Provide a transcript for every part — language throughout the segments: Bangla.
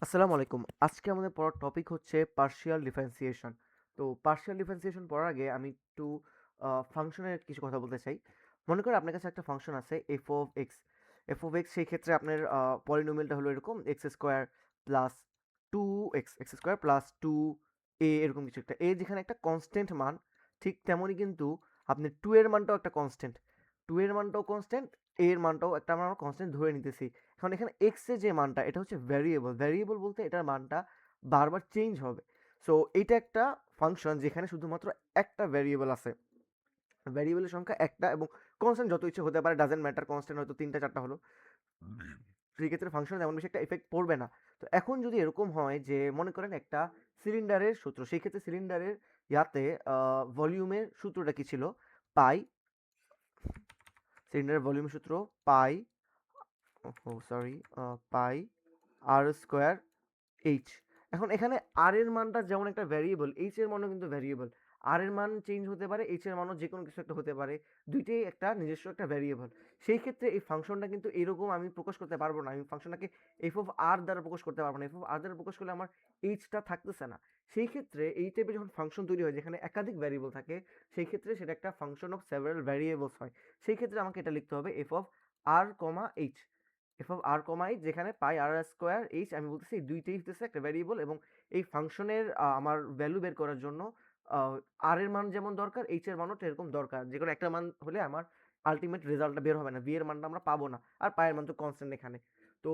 আসসালামু আলাইকুম। আজকে আমাদের পড়ার টপিক হচ্ছে পার্শিয়াল ডিফারেন্সিয়েশন। তো পার্শিয়াল ডিফারেন্সিয়েশন পড়ার আগে আমি একটু ফাংশনের কিছু কথা বলতে চাই। মনে করেন আপনার কাছে একটা ফাংশন আছে f of x। f of x সেই ক্ষেত্রে আপনার পলিনোমিয়ালটা হলো এরকম x square plus 2x x square plus 2a এরকম কিছু একটা। a যেখানে একটা কনস্ট্যান্ট মান, ঠিক তেমনই কিন্তু আপনি 2 এর মানটাও একটা কনস্ট্যান্ট। 2 এর মানটাও কনস্ট্যান্ট, a এর মানটাও একটা আমরা কনস্ট্যান্ট ধরে নিতেছি। এখন এখানে x এর যে মানটা এটা হচ্ছে ভ্যারিয়েবল বলতে এটার মানটা বারবার চেঞ্জ হবে। সো এটা একটা ফাংশন যেখানে শুধুমাত্র একটা ভ্যারিয়েবল আছে, ভ্যারিয়েবলের সংখ্যা একটা এবং কনস্ট্যান্ট যত ইচ্ছে হতে পারে, ডাজেন্ট ম্যাটার, কনস্ট্যান্ট হয়তো তিনটা চারটা হলো, সেই ক্ষেত্রে ফাংশনে তেমন বেশি একটা এফেক্ট পড়বে না। তো এখন যদি এরকম হয় যে মনে করেন একটা সিলিন্ডারের সূত্র, সেই ক্ষেত্রে সিলিন্ডারের ইয়াতে ভলিউমের সূত্রটা কি ছিল, পাই, সিলিন্ডারের ভলিউম সূত্র পাই, সরি, পাই আর স্কোয়ার এইচ। এখন এখানে আর এর মানটা যেমন একটা ভ্যারিয়েবল, এইচ এর মানও কিন্তু ভ্যারিয়েবল। আর এর মান চেঞ্জ হতে পারে, এইচ এর মানও যে কোনো কিছু একটা হতে পারে, দুইটাই একটা নিজস্ব একটা ভ্যারিয়েবল। সেই ক্ষেত্রে এই ফাংশনটা কিন্তু এরকম আমি প্রকাশ করতে পারবো না, আমি ফাংশনটাকে এফ অফ আর দ্বারা প্রকাশ করতে পারবো না। এফ অফ আর দ্বারা প্রকাশ করলে আমার এইচটা থাকতেছে না। সেই ক্ষেত্রে এই টাইপের যখন ফাংশন তৈরি হয় যেখানে একাধিক ভ্যারিয়েবল থাকে, সেই ক্ষেত্রে সেটা একটা ফাংশন অফ সেভারাল ভ্যারিয়েবলস হয়। সেই ক্ষেত্রে আমাকে এটা লিখতে হবে F of R comma H. F of R comma H যেখানে পাই আর স্কোয়ার এইচ, আমি বলতেছি এই দুইটাই হতেছে একটা ভ্যারিয়েবল এবং এই ফাংশনের আমার ভ্যালু বের করার জন্য আর এর মান যেমন দরকার, এইচ এর মানও এরকম দরকার। যেকোনো একটা মান হলে আমার আলটিমেট রেজাল্টটা বের হবে না, ভি এর মানটা আমরা পাবো না, আর পায়ের মান তো কনস্ট্যান্ট এখানে। তো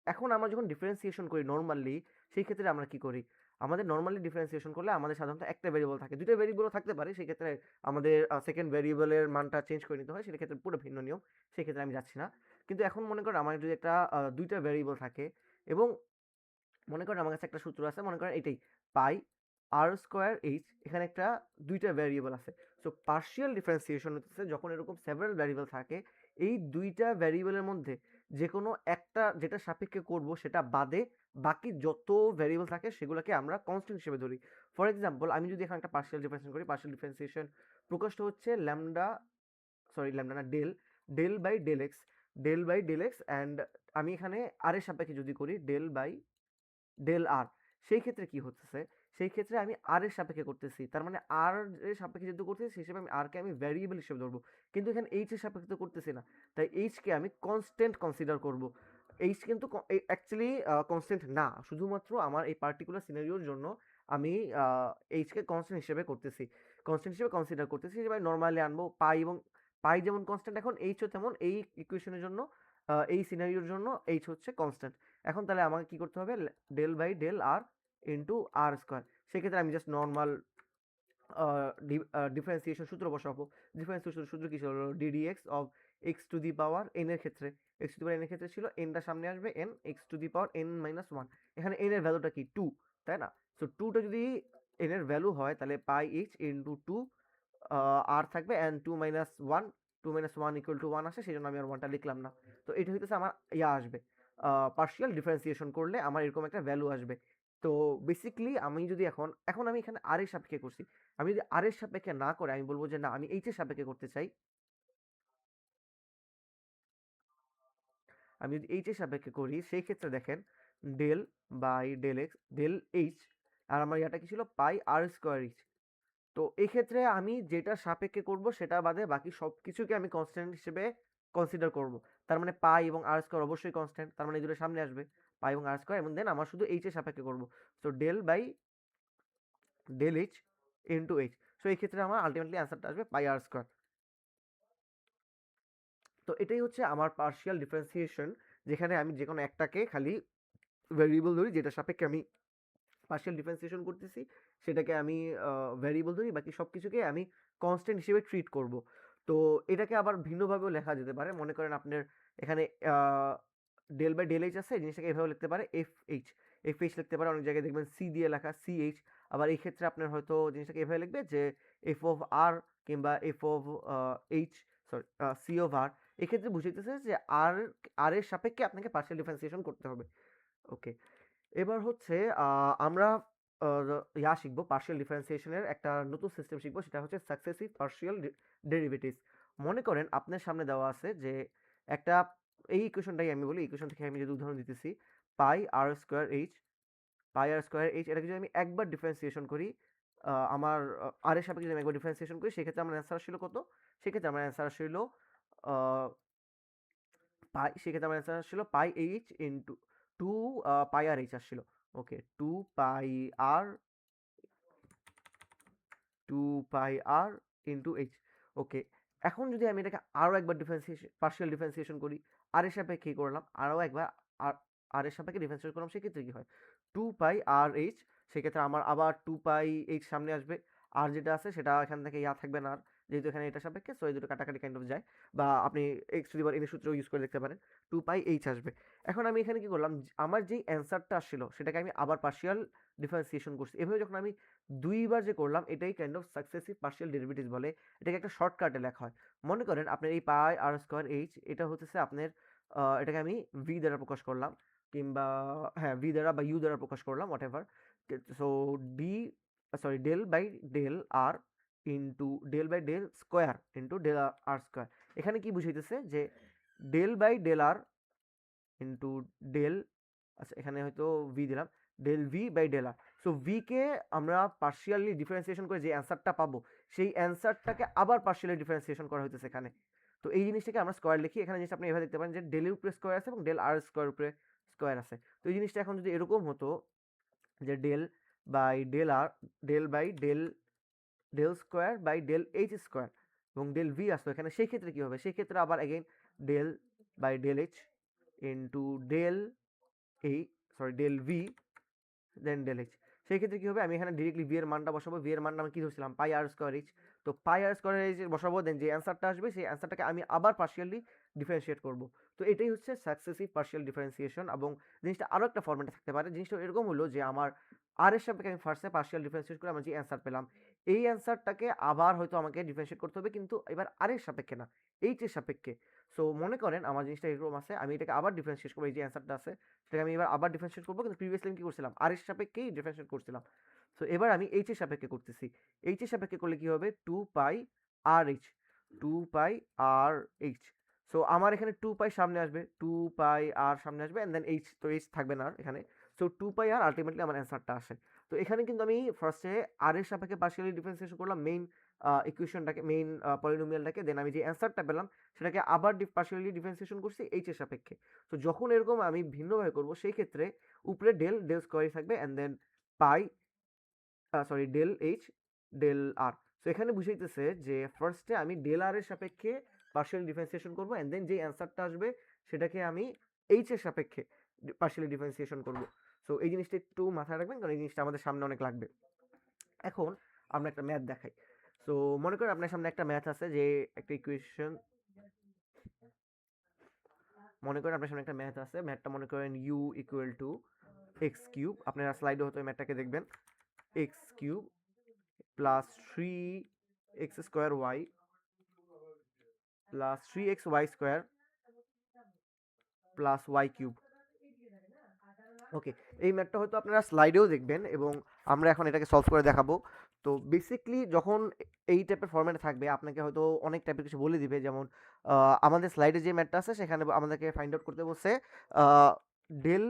এখন আমরা যখন ডিফারেন্সিয়েশন করি নর্মালি, সেই ক্ষেত্রে আমরা কি করি, আমাদের নর্মালি ডিফারেন্সিয়েশন করলে আমাদের সাধারণত একটা ভেরিয়েবল থাকে, দুইটা ভেরিয়েবলও থাকতে পারে, সেই ক্ষেত্রে আমাদের সেকেন্ড ভেরিয়েবলের মানটা চেঞ্জ করে নিতে হয়, সেক্ষেত্রে পুরো ভিন্ন নিয়ম, সেক্ষেত্রে আমি যাচ্ছি না। কিন্তু এখন মনে করেন আমার যদি একটা দুইটা ভেরিয়েবল থাকে এবং মনে করেন আমার কাছে একটা সূত্র আছে, মনে করেন এটাই পাই আর স্কোয়ার এইচ, এখানে একটা দুইটা ভ্যারিয়েবল আছে। সো পার্শিয়াল ডিফারেন্সিয়েশন হচ্ছে যখন এরকম সেভারাল ভ্যারিয়েবল থাকে, এই দুইটা ভ্যারিয়েবলের মধ্যে যে কোনো একটা যেটা সাপেক্ষে করব সেটা বাদে বাকি যত ভ্যারিয়েবল থাকে সেগুলোকে আমরা কনস্ট্যান্ট হিসেবে ধরি। ফর এক্সাম্পল আমি যদি এখানে একটা পার্শিয়াল ডিফারেন্সিয়েশন করি, পার্শিয়াল ডিফারেন্সিয়েশন প্রকাশটা হচ্ছে ল্যামডা, সরি ল্যামডা না, del, del by del x, del by del x and আমি এখানে আর এর সাপেক্ষে যদি করি ডেল বাই ডেল আর, সেই ক্ষেত্রে কি হচ্ছে, সেই ক্ষেত্রে আমি আর এর সাপেক্ষে করতেছি, তার মানে আর এর সাপেক্ষে যেহেতু করতেছি সেই হিসেবে আমি আর কে আমি ভ্যারিয়েবল হিসেবে ধরবো, কিন্তু এখানে এইচ এর সাপেক্ষে তো করতেছি না, তাই এইচ কে আমি কনস্ট্যান্ট কনসিডার করব। এইচ কিন্তু অ্যাকচুয়ালি কনস্ট্যান্ট না, শুধুমাত্র আমার এই পার্টিকুলার সিনারিওর জন্য আমি এইচ কে কনস্ট্যান্ট হিসেবে করতেছি, কনস্ট্যান্ট হিসেবে কনসিডার করতেছি, যেভাবে নর্মালি আনবো পাই, এবং পাই যেমন কনস্ট্যান্ট এখন এইচও তেমন, এই ইকুয়েশনের জন্য এই সিনারিওর জন্য এইচ হচ্ছে কনস্ট্যান্ট। এখন তাহলে আমাকে কি করতে হবে, del by del R into R square, সেক্ষেত্রে আমি জাস্ট নর্মাল ডিফারেন্সিয়েশন সূত্র বসাবো। ডিফারেন্সিয়েশন সূত্র কি ছিল, DD x of x to the power N এর ক্ষেত্রে, x to the power N এর ক্ষেত্রে ছিল এনটা সামনে আসবে N, x to the power N minus one, এখানে এন এর ভ্যালুটা কি টু, তাই না? সো টুটা যদি এন এর ভ্যালু হয় তাহলে pi H into two, R থাকবে and two minus one, two minus one equal to one আসে, সেই জন্য আমি আর ওয়ানটা লিখলাম না। তো এটা হইতেছে আমার ইয়া আসবে, পার্শিয়াল ডিফারেন্সিয়েশন করলে আমার এরকম একটা ভ্যালু আসবে। তো বেসিক্যালি আমি যদি এখন এখন আমি এখানে আর এর সাপেক্ষে করছি, আমি যদি আর এর সাপেক্ষে না করে আমি বলবো যে না আমি এইচ এর সাপেক্ষে করতে চাই, আমি যদি এইচ এর সাপেক্ষে করি সেই ক্ষেত্রে দেখেন del by del x del h, আর আমার ইয়াটা কি ছিল পাই আর স্কোয়ার এইচ। তো এই ক্ষেত্রে আমি যেটা সাপেক্ষে করব সেটা বাদে বাকি সব কিছুকে আমি কনস্ট্যান্ট হিসেবে কনসিডার করব। তার মানে পাই এবং আর স্কোয়ার অবশ্যই কনস্ট্যান্ট, তার মানে এই দুটো সামনে আসবে, পাই এবং আর স্কোয়ার, এবং দেন আমার শুধু এইচ এর সাপেক্ষে করব। So del by del H into H. So এই ক্ষেত্রে আমার আলটিমেটলি অ্যান্সারটা আসবে পাই আর স্কোয়ার। তো এটাই হচ্ছে আমার পার্শিয়াল ডিফারেন্সিয়েশন, যেখানে আমি যে কোনো একটাকে খালি ভেরিয়েবল ধরি, যেটা সাপেক্ষে আমি পার্শিয়াল ডিফারেন্সিয়েশন করতেছি সেটাকে আমি ভ্যারিয়েবল ধরি, বাকি সব কিছুকে আমি কনস্ট্যান্ট হিসেবে ট্রিট করব। তো এটাকে আবার ভিন্নভাবেও লেখা যেতে পারে, মনে করেন আপনার এখানে ডেল বাই ডেল এইচ আছে, এই জিনিসটাকে এভাবে লিখতে পারে এফ এইচ, এফ এইচ লিখতে পারে, অনেক জায়গায় দেখবেন সি দিয়ে লেখা সি এইচ। আবার এই ক্ষেত্রে আপনার হয়তো জিনিসটাকে এভাবে লিখবে যে এফ অফ আর কিংবা f of h, sorry, c of r. এক্ষেত্রে বুঝাইতেছে যে আর আর এর সাপেক্ষে আপনাকে পার্শিয়াল ডিফারেন্সিয়েশন করতে হবে। ওকে, এবার হচ্ছে আমরা আ ইয়া শিখবো, পার্শিয়াল ডিফারেন্সিয়েশনের একটা নতুন সিস্টেম শিখবো, সেটা হচ্ছে সাকসেসিভ পার্শিয়াল ডেরিভেটিভস। মনে করেন আপনার সামনে দেওয়া আছে যে একটা, এই ইকুয়েশনটাই আমি বলি, ইকুয়েশন থেকে আমি যদি উদাহরণ দিতেছি, পাই আর স্কোয়ার এইচ, পাই আর স্কোয়ার এইচ, এটাকে যদি আমি একবার ডিফারেন্সিয়েশন করি, আমার আর এর সাপেক্ষে যদি আমি একবার ডিফারেন্সিয়েশন করি, সেক্ষেত্রে আমার অ্যান্সার আসছিল কত? সেক্ষেত্রে আমার অ্যান্সার আসছিল পাই, সেক্ষেত্রে আমার অ্যান্সার আসছিল পাই এইচ ইন্টু টু পাই আর এইচ আসছিল। ওকে, আর 2 পাই আর ইন্টু এইচ। ওকে, এখন যদি আমি এটাকে আরও একবার পার্শিয়াল ডিফারেন্সিয়েশন করি, আর এর সাপেক্ষে কি করলাম, আরও একবার আর আর এর সাপেক্ষে ডিফারেন্সিয়েট করলাম, সেক্ষেত্রে কি হয়? 2 পাই আর এইচ, সেক্ষেত্রে আমার আবার 2 পাই এইচ সামনে আসবে, আর যেটা আছে সেটা এখান থেকে থাকবে না আর, যেহেতু এখানে এটা সাপেক্ষে, সো এই দুটো কাটাকাটি কাইন্ড অফ যায়, বা আপনি এক্স টু দি পাওয়ার এর সূত্র ইউজ করে দেখতে পারেন, 2 পাই এইচ আসবে। এখন আমি এখানে কি করলাম, আমার যেই অ্যান্সারটা আসছিল সেটাকে আমি আবার পার্শিয়াল ডিফারেন্সিয়েশন করছি। এভাবে যখন আমি দুইবার যে করলাম, এটাই kind of successive partial derivatives বলে। এটাকে একটা শর্টকাটে লেখা হয়। মনে করেন আপনার এই পাই আর স্কোয়ার এইচ, এটা হচ্ছে আপনার এটাকে আমি ভি দ্বারা প্রকাশ করলাম, কিংবা হ্যাঁ ভি দ্বারা বা ইউ দ্বারা প্রকাশ করলাম, whatever. So D sorry del by del R into del by del square into del R square. এখানে কি বুঝাইতেছে যে del by del R into del, আচ্ছা এখানে হয়তো ভি দিলাম, del V by del R. So V কে আমরা পার্শিয়ালি ডিফারেন্সিয়েশন করে যে অ্যান্সারটা পাবো, সেই অ্যান্সারটাকে আবার পার্শিয়ালি ডিফারেন্সিয়েশন করা হইতেছে এখানে। তো এই জিনিসটাকে আমরা স্কোয়ার লিখি, এখানে জিনিসটা আপনি এভাবে দেখতে পারেন যে ডেলের উপরে স্কোয়ার আছে এবং ডেল আর স্কোয়ার উপরে স্কোয়ার আছে। তো এই জিনিসটা এখন যদি এরকম হতো যে del by del R, del by del del square by del H square, এবং ডেল ভি আসতো এখানে, সেই ক্ষেত্রে কি হবে? সেই ক্ষেত্রে আবার again del by del H into del এই del V then del H. সেই ক্ষেত্রে কি হবে? আমি এখানে ডিরেক্টলি ভি এর মানটা বসাবো। ভি এর মানটা আমি কি ধরছিলাম? পাই আর স্কোয়ার এইচ। তো পাই আর স্কোয়ার এইচ বসাবো, দেন যে অ্যান্সারটা আসবে সেই অ্যান্সারটাকে আমি আবার পার্শিয়ালি ডিফারেন্সিয়েট করব। তো এটাই হচ্ছে সাকসেসিভ পার্শিয়াল ডিফারেন্সিয়েশন। এবং জিনিসটা আরও একটা ফরম্যাটে থাকতে পারে। জিনিসটা এরকম হলো যে আমার আর এর সাপেক্ষে আমি ফার্স্টে পার্শিয়াল ডিফারেন্সিয়েট করে আমার যে অ্যান্সার পেলাম, এই অ্যান্সারটাকে আবার হয়তো আমাকে ডিফারেন্সিয়েট করতে হবে, কিন্তু এবার আর এর সাপেক্ষে না, এইচ এর সাপেক্ষে। সো মনে করেন আমার জিনিসটা এরকম আছে, আমি এটাকে আবার ডিফারেন্সিয়েট করবো, এই যে অ্যান্সারটা আছে সেটাকে আমি এবার আবার ডিফারেন্সিয়েট করবো, কিন্তু প্রিভিয়াসলি আমি কি করছিলাম? আর এর সাপেক্ষেই ডিফারেন্সিয়েট করছিলাম। সো এবার আমি এইচ এর সাপেক্ষে করতেছি। এইচ এর সাপেক্ষে করলে কি হবে? 2 পাই আর এইচ, 2 পাই আর এইচ। সো আমার এখানে 2 পাই সামনে আসবে, 2 পাই আর সামনে আসবে, এন্ড দেন এইচ, তো এইচ থাকবে না আর এখানে। সো 2 পাই আর আলটিমেটলি আমার অ্যান্সারটা আসে। তো এখানে কিন্তু আমি ফার্স্টে আর এর সাপেক্ষে পার্শিয়ালি ডিফারেন্সিয়েশন করলাম মেইন ইকুয়েশনটাকে, মেইন পলিনোমিয়ালটাকে, দেন আমি যে অ্যান্সারটা পেলাম সেটাকে আবার পার্শিয়ালি ডিফারেন্সিয়েশন করছি এইচ এর সাপেক্ষে। তো যখন এরকম আমি ভিন্নভাবে করব, সেই ক্ষেত্রে উপরে ডেল ডেল স্কোয়ারই থাকবে, and then pi del H del R. So এখানে বুঝাইতেছে যে ফার্স্টে আমি ডেল আর এর সাপেক্ষে পার্শিয়াল ডিফারেন্সিয়েশন করব, এন্ড দেন যে অ্যান্সারটা আসবে সেটাকে আমি এইচ এর সাপেক্ষে পার্শিয়ালি ডিফারেন্সিয়েশন করব। সো এই জিনিসটা একটু মাথায় রাখবেন, কারণ এই জিনিসটা আমাদের সামনে অনেক লাগবে। এখন আমরা একটা ম্যাথ দেখাই। সো মনে করেন আপনার সামনে একটা ম্যাথ আছে, যে একটা ইকুয়েশন, মনে করেন আপনার সামনে একটা ম্যাথ আছে, ম্যাথটা মনে করেন u equal to x cube, আপনারা স্লাইডে হয়তো এই ম্যাথটাকে দেখবেন, x cube plus 3x square y plus 3xy square plus y cube. Okay, এই ম্যাথটা হয়তো আপনারা স্লাইডেও দেখবেন, এবং আমরা এখন এটাকে সলভ করে দেখাবো। তো বেসিকলি যখন এই টাইপের ফরম্যাটে থাকবে, আপনাকে হয়তো অনেক টাইপের কিছু বলে দিবে, যেমন আমাদের স্লাইডে যে ম্যাথটা আছে সেখানে আমাদেরকে ফাইন্ড আউট করতে বলছে del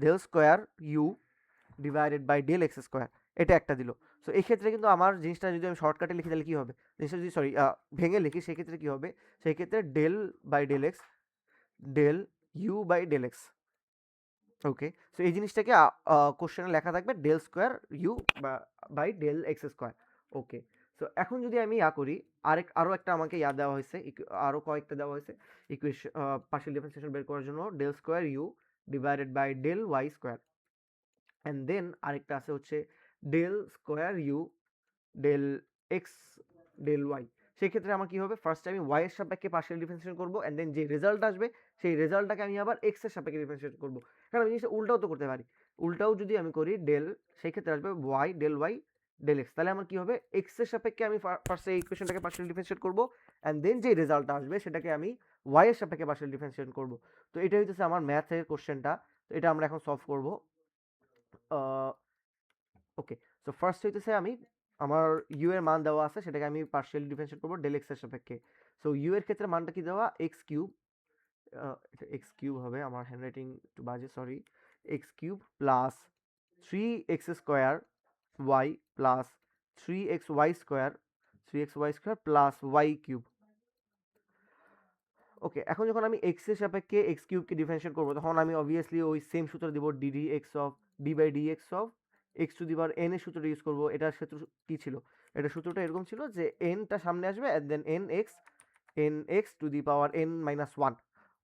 del square you divided by del x square, এটা একটা দিল। সো এই ক্ষেত্রে কিন্তু আমার জিনিসটা যদি আমি শর্টকাটে লিখি তাহলে কী হবে? জিনিসটা যদি ভেঙে লিখি, সেক্ষেত্রে কী হবে? সেই ক্ষেত্রে del by del x del you by del X. Okay, so এই জিনিসটাকে কোশ্চেনে লেখা থাকবে del square you by del x square. Okay, so এখন যদি আমি করি, আরও একটা আমাকে দেওয়া হয়েছে, আরও কয়েকটা দেওয়া হয়েছে ইকুয়েশন, পার্শিয়াল ডিফারেন্সিয়েশন বের করার জন্য, del square you divided by del Y square, and then আরেকটা আছে হচ্ছে del square you del x del Y. সেক্ষেত্রে আমার কি হবে? ফার্স্টে আমি ওয়াই এর সাপেক্ষে পার্শিয়াল ডিফারেন্সিয়েশন করবো, অ্যান্ড দেন যে রেজাল্ট আসবে সেই রেজাল্টটাকে আমি আবার এক্স এর সাপেক্ষে ডিফারেন্সিয়েট করবো। কারণ আমি জিনিসটা উল্টাও তো করতে পারি। উল্টাও যদি আমি করি ডেল, সেই ক্ষেত্রে আসবে ওয়াই ডেল এক্স। তাহলে আমার কি হবে? এক্স এর সাপেক্ষে আমি ফার্স্টে এই ইকুয়েশনটাকে পার্শিয়াল ডিফারেন্সিয়েট করবো, অ্যান্ড দেন যে রেজাল্টটা আসবে সেটাকে আমি ওয়াই এর সাপেক্ষে পার্শিয়াল ডিফারেন্সিয়েট করবো। তো এটা হইতেছে আমার ম্যাথের কোশ্চেনটা। তো এটা আমরা এখন সলভ করবো। ওকে, সো ফার্স্ট হইতেছে আমি আমার ইউ এর মান দেওয়া আছে, সেটাকে আমি পার্শিয়ালি ডিফারেন্সিয়েট করবো ডেল এক্স এর সাপেক্ষে। সো ইউ এর ক্ষেত্রে মানটা কি দেওয়া? এক্স কিউব, এটা এক্স কিউব হবে, আমার হ্যান্ডরাইটিং একটু বাজে, sorry. X cube plus 3x square y plus 3xy square plus y cube. Okay, এখন যখন আমি এক্স এর সাপেক্ষে এক্স কিউবকে ডিফারেন্সিয়েট করবো তখন আমি অবভিয়াসলি ওই সেম সূত্র দিব DD x of D by D X of x to the power N এর সূত্রটা ইউজ করবো। এটার সূত্র কি ছিল? এটা সূত্রটা এরকম ছিল যে এনটা সামনে আসবে and then N x to the power N minus one.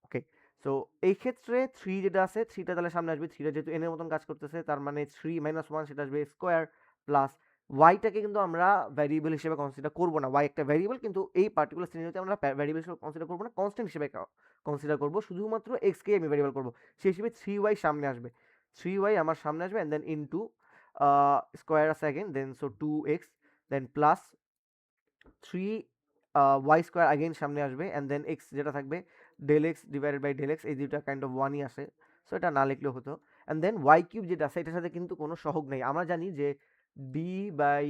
Okay, so এই ক্ষেত্রে থ্রি যেটা আছে থ্রিটা তাহলে সামনে আসবে, থ্রিটা যেহেতু এন এর মতন কাজ করতেছে তার মানে থ্রি মাইনাস ওয়ান সেটা আসবে স্কোয়ার প্লাস ওয়াইটাকে কিন্তু আমরা ভ্যারিয়েবল হিসেবে কনসিডার করবো না, ওয়াই একটা ভ্যারিয়েবল কিন্তু এই পার্টিকুলার সিনারিওতে আমরা ভ্যারিয়েবল হিসেবে কনসিডার করবো না, কনস্ট্যান্ট হিসেবে কনসিডার করবো, শুধুমাত্র এক্স কে আমি ভ্যারিয়েবল করবো। সেই হিসেবে থ্রি ওয়াই সামনে আসবে, থ্রি ওয়াই আমার সামনে আসবে অ্যান্ড দেন ইনটু স্কোয়ার আছে again, then so two x, then plus three y square again সামনে আসবে অ্যান্ড দেন এক্স যেটা থাকবে del x divided by del x, এই দুইটা কাইন্ড অফ ওয়ানই আসে, সো এটা না লিখলেও হতো। অ্যান্ড দেন ওয়াই কিউব যেটা আছে এটার সাথে কিন্তু কোনো সহগ নেই, আমরা জানি যে D by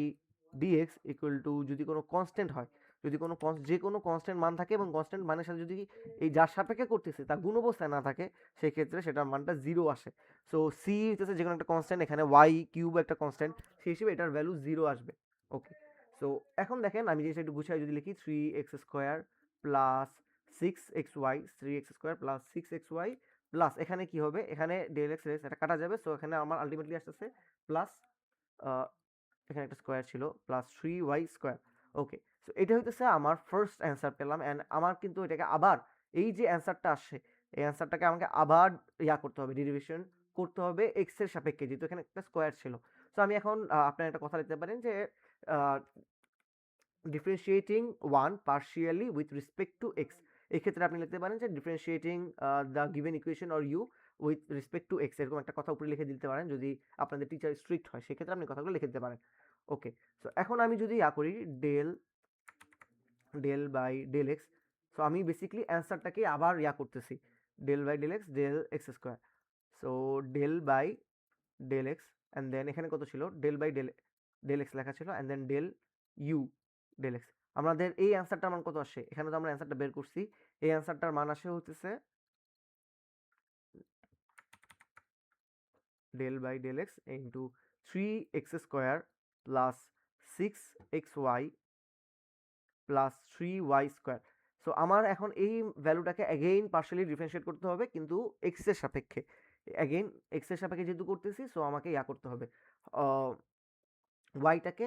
dx equal to যদি কোনো কনস্ট্যান্ট হয়, যদি কোনো যে কোনো কনস্ট্যান্ট মান থাকে এবং কনস্ট্যান্ট মানের সাথে যদি এই যার সাপেক্ষে করতেছে তা গুণ অবস্থায় না থাকে সেক্ষেত্রে সেটার মানটা জিরো আসে। সো সি হচ্ছে যে কোনো একটা কনস্ট্যান্ট, এখানে ওয়াই কিউব একটা কনস্ট্যান্ট, সেই হিসেবে এটার ভ্যালু জিরো আসবে। ওকে, সো এখন দেখেন আমি জিনিসটা একটু গুছাই যদি লিখি three x square plus six x y, three x square plus six x y plus এখানে কি হবে, এখানে ডেল এক্স এটা কাটা যাবে, সো এখানে আমার আলটিমেটলি আসতেছে প্লাস এখানে একটা স্কোয়ার ছিল plus three y square. Okay, so এটা হইতেছে আমার ফার্স্ট অ্যান্সার পেলাম অ্যান্ড আমার কিন্তু এটাকে আবার এই যে অ্যান্সারটা আসছে এই অ্যান্সারটাকে আমাকে আবার করতে হবে, ডেরিভেশন করতে হবে এক্স এর সাপেক্ষে যেহেতু এখানে একটা স্কোয়ার ছিল। সো আমি এখন আপনার একটা কথা লিখতে পারেন যে differentiating one partially with respect to x, এক্ষেত্রে আপনি লিখতে পারেন যে differentiating the given equation or u with respect to x, এরকম একটা কথা উপরে লিখে দিতে পারেন যদি আপনাদের টিচার স্ট্রিক্ট হয়, সেক্ষেত্রে আপনি কথাগুলো লিখে দিতে পারেন। ওকে, সো এখন আমি যদি করি del del by del x, so আমি বেসিক্যালি অ্যান্সারটাকে আবার করতেছি del by del x del x square, so del by del x and then এখানে কত ছিল ডেল বাই ডেল এক্স লেখা ছিল and then del u del x. আমাদের এই অ্যান্সারটার মান কত আসে, এখানে তো আমরা অ্যান্সারটা বের করছি, এই অ্যান্সারটার মান আসে হচ্ছে del by del x into three x square plus six x y plus three y square. So আমার এখন এই ভ্যালুটাকে অ্যাগেইন পার্শালি ডিফারেন্সিয়েট করতে হবে কিন্তু এক্স এর সাপেক্ষে, অ্যাগেইন এক্স এর সাপেক্ষে যেহেতু করতেছি সো আমাকে করতে হবে ওয়াইটাকে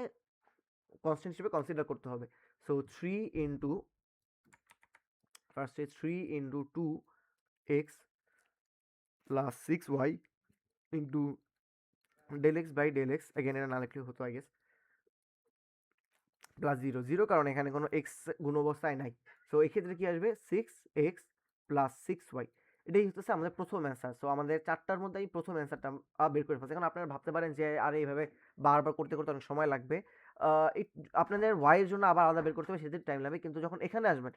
কনস্ট্যান্ট হিসেবে কনসিডার করতে হবে। সো থ্রি ইন্টু ফার্স্টে three into two x plus six y into del x by del x, again এটা না লিখলেও হতো I guess, plus zero zero কারণ এখানে কোনো এক্স গুণ অবস্থায় নাই। সো এক্ষেত্রে কি আসবে six x plus six y, এটাই হচ্ছে আমাদের প্রথম অ্যান্সার। সো আমাদের চারটার মধ্যে এই প্রথম অ্যান্সারটা বের করে ফেলছে। এখন আপনারা ভাবতে পারেন যে আর এইভাবে বারবার করতে করতে অনেক সময় লাগবে, আপনাদের ওয়াইয়ের জন্য আবার আলাদা বের করতে হবে, সেদিন টাইম লাগবে, কিন্তু যখন এখানে আসবেন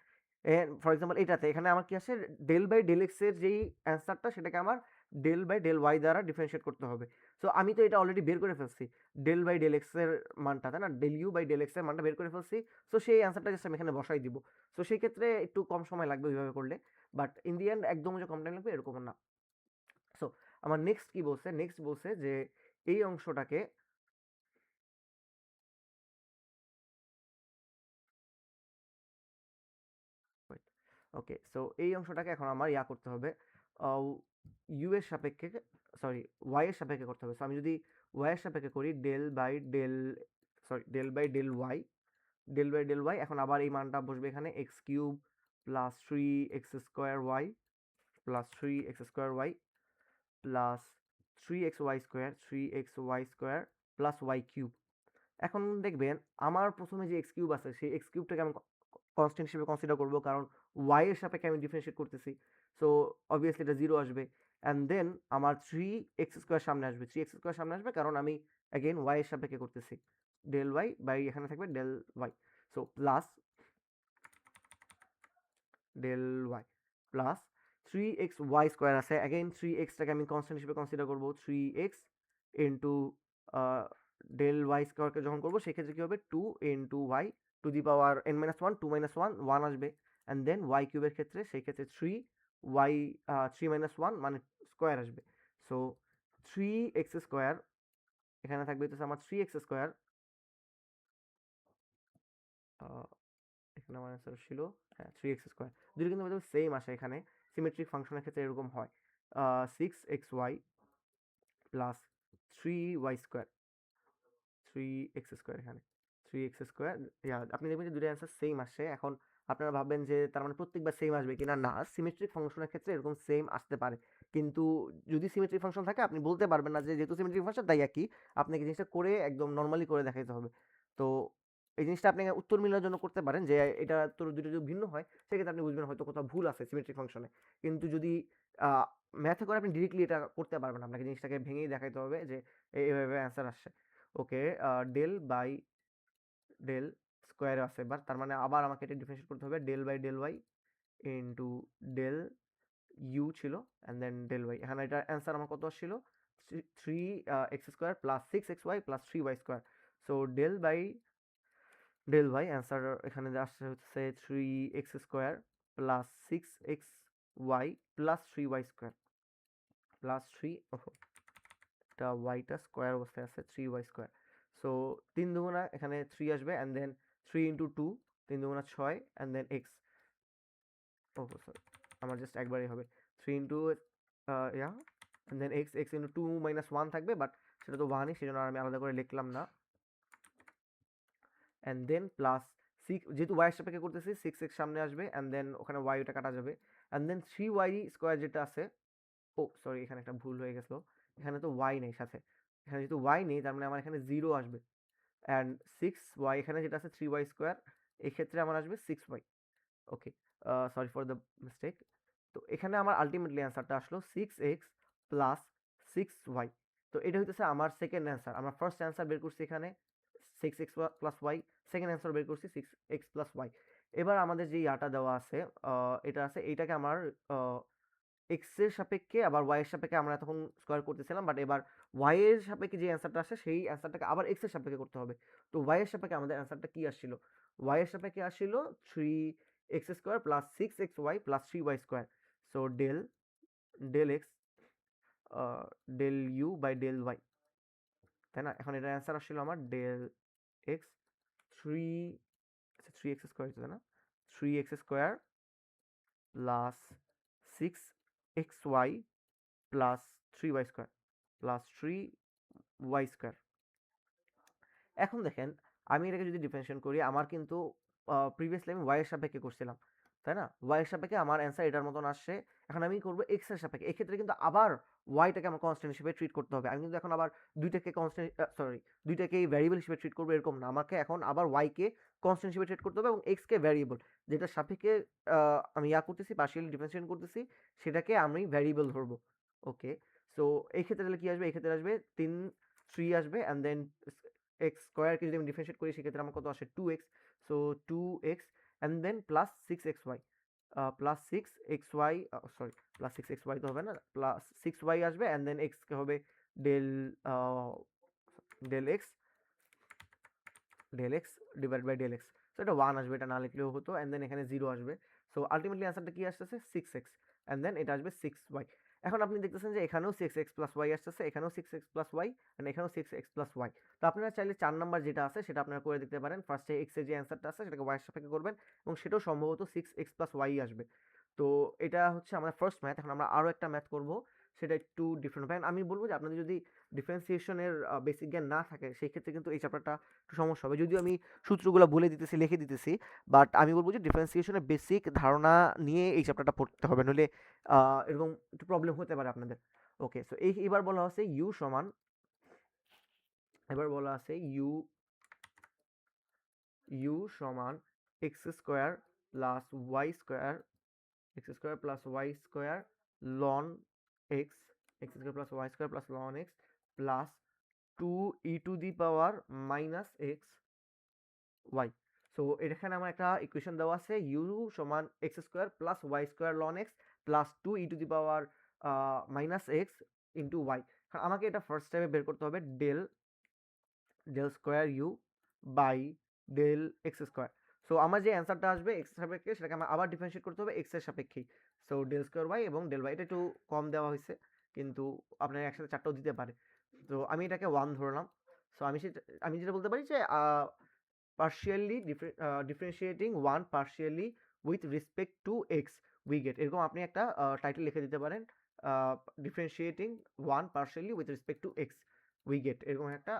ফর এক্সাম্পল এটাতে এখানে আমার কি আসে ডেল বাই ডেল এক্স এর যেই অ্যান্সারটা সেটাকে আমার ডেল বাই ডেল ওয়াই দ্বারা ডিফারেন্সিয়েট করতে হবে। সো আমি তো এটা অলরেডি বের করে ফেলছি ডেল বাই ডেল এক্স এর মানটা, তাই না, del you by del x এর মানটা বের করে ফেলছি, সো সেই অ্যান্সারটা জাস্ট আমি এখানে বসাই দিব। সো সেই ক্ষেত্রে একটু কম সময় লাগবে ওইভাবে করলে, বাট ইন দি এন্ড একদম যে কম টাইম লাগবে এরকম না। সো আমার নেক্সট কি বলছে, নেক্সট বলছে যে এই অংশটাকে ওকে, সো এই অংশটাকে এখন আমার করতে হবে ইউ এর সাপেক্ষে, সরি ওয়াই এর সাপেক্ষে করতে হবে। সো আমি যদি ওয়াই এর সাপেক্ষে করি del by del, sorry del by del y, del by del y, এখন আবার এই মানটা বসবে এখানে x cube plus three x square y plus three x square y plus three x y square, three x y square plus y cube. এখন দেখবেন আমার প্রথমে যে এক্স কিউব আছে সেই এক্স কিউবটাকে আমি কনস্ট্যান্ট হিসেবে কনসিডার করবো কারণ ওয়াই এর সাপেক্ষে আমি ডিফারেন্সিয়েট করতেছি, সো অবভিয়াসলি এটা জিরো আসবে অ্যান্ড দেন আমার থ্রি এক্স স্কোয়ার সামনে আসবে, থ্রি এক্স স্কোয়ার সামনে আসবে কারণ আমি অ্যাগেন ওয়াই এর সাপেক্ষে করতেছি, ডেল ওয়াই বাই এখানে থাকবে del y, so plus del y plus three x y square আছে, অ্যাগেন থ্রি এক্সটাকে আমি কনস্ট্যান্ট হিসেবে কনসিডার করবো, three x into del y স্কোয়ারকে যখন করবো সেক্ষেত্রে কী হবে two into y to the power N minus one, two minus one one আসবে অ্যান্ড দেন ওয়াই কিউবের ক্ষেত্রে সেই ক্ষেত্রে three y three minus one মানে স্কোয়ার আসবে। সো 3x স্কোয়ার, এখানে থাকবে হচ্ছে আমার 3x স্কোয়ার, এখানে আমার অ্যান্সার ছিল হ্যাঁ 3x স্কোয়ার। দুটো কিন্তু আমাদের সেম আসে, এখানে সিমেট্রিক ফাংশনের ক্ষেত্রে এরকম হয় 6xy plus 3y square, 3x square, এখানে 3x স্কোয়ার। আপনি দেখবেন যে দুটো অ্যান্সার সেম আসে। এখন আপনারা ভাববেন যে তার মানে প্রত্যেকবার সেম আসবে কিনা, না, সিমেট্রিক ফাংশনের ক্ষেত্রে এরকম সেম আসতে পারে, কিন্তু যদি সিমেট্রিক ফাংশন থাকে আপনি বলতে পারবেন না যে যেহেতু সিমেট্রিক ফাংশন তাই একই, আপনাকে জিনিসটা করে একদম নর্মালি করে দেখাইতে হবে। তো এই জিনিসটা আপনি উত্তর মিলানোর জন্য করতে পারেন যে এটা তোর দুটো যদি ভিন্ন হয় সেক্ষেত্রে আপনি বুঝবেন হয়তো কোথাও ভুল আছে সিমেট্রিক ফাংশনে। কিন্তু যদি ম্যাথে করে আপনি ডিরেক্টলি এটা করতে পারবেন, আপনাকে জিনিসটাকে ভেঙেই দেখাইতে হবে যে এইভাবে অ্যান্সার আসছে। ওকে, ডেল বাই ডেল স্কোয়ার আছে এবার, তার মানে আবার আমাকে এটা ডিফারেন্সিয়েট করতে হবে, del by del y into del u ছিল অ্যান্ড দেন ডেল ওয়াই। এখানে এটা অ্যান্সার আমার কত আসছিল, 3x square plus 6xy plus 3y square. So del by del y answer এখানে আসছে হচ্ছে 3x square plus 6xy plus 3y square plus 3, এটা ওয়াইটা স্কোয়ার অবস্থায় আছে 3y স্কোয়ার। সো 3 দুগুণা এখানে 3 আসবে অ্যান্ড দেন 3 ইন্টু 2, 3 দুগুণা 6 অ্যান্ড দেন এক্স, সরি আমার জাস্ট একবারই হবে 3 into and then x into 2 minus 1 থাকবে, বাট সেটা তো 1ই, সেজন্য আর আমি আলাদা করে লিখলাম না। অ্যান্ড দেন প্লাস 6, যেহেতু ওয়াই এর সাপেক্ষে করতেছি 6x সামনে আসবে অ্যান্ড দেন ওখানে ওয়াই ওটা কাটা যাবে অ্যান্ড দেন 3y স্কোয়ার যেটা আছে, সরি এখানে একটা ভুল হয়ে গেছিলো, এখানে তো ওয়াই নেই সাথে, এখানে যেহেতু ওয়াই নেই তার মানে আমার এখানে 0 আসবে অ্যান্ড 6y এখানে যেটা আছে 3y স্কোয়ার, এক্ষেত্রে আমার আসবে 6y। Okay, sorry for the mistake. তো এখানে আমার আলটিমেটলি অ্যান্সারটা আসলো 6x প্লাস 6y। তো এটা হইতেছে আমার সেকেন্ড অ্যান্সার। আমরা ফার্স্ট অ্যান্সার বের করছি এখানে 6x plus Y, second answer বের করছি 6x প্লাস ওয়াই। এবার আমাদের যে ইয়াটা দেওয়া আছে, এটা আছে, এইটাকে আমার এক্স এর সাপেক্ষে আবার ওয়াই এর সাপেক্ষে আমরা তখন স্কোয়ার করতেছিলাম, বাট এবার ওয়াই এর সাপেক্ষে যে অ্যান্সারটা আসে সেই অ্যান্সারটাকে আবার এক্স এর সাপেক্ষে করতে হবে। তো ওয়াই এর সাপেক্ষে আমাদের অ্যান্সারটা কি আসছিল, ওয়াই এর সাপেক্ষে আসছিল 3x square plus 6xy plus 3y square. So del del x del you by del y, তাই না? এখন এটার অ্যান্সার আসছিল আমার ডেল এক্স 3x স্কোয়ার, তাই না? 3x square plus 6xy plus 3y square plus 3y square. এখন দেখেন আমি এটাকে যদি ডিফারেন্সিয়েট করি, আমার কিন্তু প্রিভিয়াসলি আমি ওয়াই এর সাপেক্ষে করছিলাম, তাই না? ওয়াই এর সাপেক্ষে আমার অ্যান্সার এটার মতন আসছে। এখন আমি করবো এক্স এর সাপেক্ষে, এক্ষেত্রে কিন্তু আবার ওয়াইটাকে আমার কনস্ট্যান্ট হিসেবে ট্রিট করতে হবে। আমি কিন্তু এখন আবার দুইটাকে কনস্ট্যান্ট, সরি, দুইটাকেই ভ্যারিয়েবল হিসেবে ট্রিট করবো এরকম না, আমাকে এখন আবার ওয়াইকে কনস্ট্যান্ট হিসেবে ট্রিট করতে হবে এবং এক্সকে ভ্যারিয়েবল, যেটা সাপেক্ষে আমি করতেছি পার্শিয়ালি ডিফারেন্সিয়েট করতেছি, সেটাকে আমি ভ্যারিয়েবল ধরবো। ওকে, সো এই ক্ষেত্রে তাহলে কি আসবে, এই ক্ষেত্রে আসবে 3 আসবে অ্যান্ড দেন এক্স স্কোয়ারকে যদি আমি ডিফারেন্সিয়েট করি সেক্ষেত্রে আমার কত আসে 2x। So 2x and then plus 6xy plus 6xy, sorry plus 6xy তো হবে না, প্লাস 6y আসবে অ্যান্ড দেন এক্স কে হবে del del x divide by del x. So এটা 1 আসবে, এটা না লিখলেও হতো, অ্যান্ড দেন এখানে 0 আসবে। সো আলটিমেটলি অ্যান্সারটা কি আসতেছে 6x অ্যান্ড দেন এটা আসবে 6y। এখন আপনি দেখতেছেন যে এখানেও 6x প্লাস ওয়াই আসতেছে, এখানেও 6x প্লাস ওয়াই অ্যান্ড এখানেও 6x প্লাস ওয়াই। তো আপনারা চাইলে 4 নাম্বার যেটা আছে সেটা আপনারা করে দেখতে পারেন। ফার্স্টে x এর যে অ্যান্সারটা আছে সেটাকে y এর সাপেক্ষে করবেন এবং সেটাও সম্ভবত 6x প্লাস ওয়াই আসবে। তো এটা হচ্ছে আমাদের ফার্স্ট ম্যাথ। এখন আমরা আরও একটা ম্যাথ করব, সেটা একটু ডিফারেন্ট হবে। আমি বলবো যে আপনাদের যদি ডিফারেন্সিয়েশনের বেসিক জ্ঞান না থাকে সেই ক্ষেত্রে কিন্তু এই চ্যাপ্টারটা একটু সমস্যা হবে। যদিও আমি সূত্রগুলো বলে দিতেছি, লিখে দিতেছি, বাট আমি বলবো যে ডিফারেন্সিয়েশনের বেসিক ধারণা নিয়ে এই চ্যাপ্টারটা পড়তে হবে, নইলে এরকম একটু প্রবলেম হতে পারে আপনাদের। ওকে, সো এবার বলা আছে ইউ সমান, এবার বলা আছে ইউ সমান x square plus y square, x square plus y square ln x, x square plus y square plus ln x plus 2e to the power minus x y. So এখানে আমার একটা ইকুয়েশন দেওয়া আছে ইউ সমান x square plus y square ln x plus 2e to the power minus x into y. আমাকে এটা ফার্স্ট টাইমে বের করতে হবে del del square you by del x square. So আমার যে অ্যান্সারটা আসবে এক্স এর সাপেক্ষে সেটাকে আমার আবার ডিফারেন্সিয়েট করতে হবে এক্স এর সাপেক্ষেই। সো ডেল স্কোয়ার ওয়াই এবং ডেল ওয়াই, এটা একটু কম দেওয়া হয়েছে কিন্তু আপনার একসাথে 4টাও দিতে পারে। তো আমি এটাকে 1 ধরলাম। সো আমি যেটা বলতে পারি যে partially differentiating 1 partially with respect to x we get, এরকম আপনি একটা টাইটেল লিখে দিতে পারেন, differentiating 1 partially with respect to x we get, এরকম একটা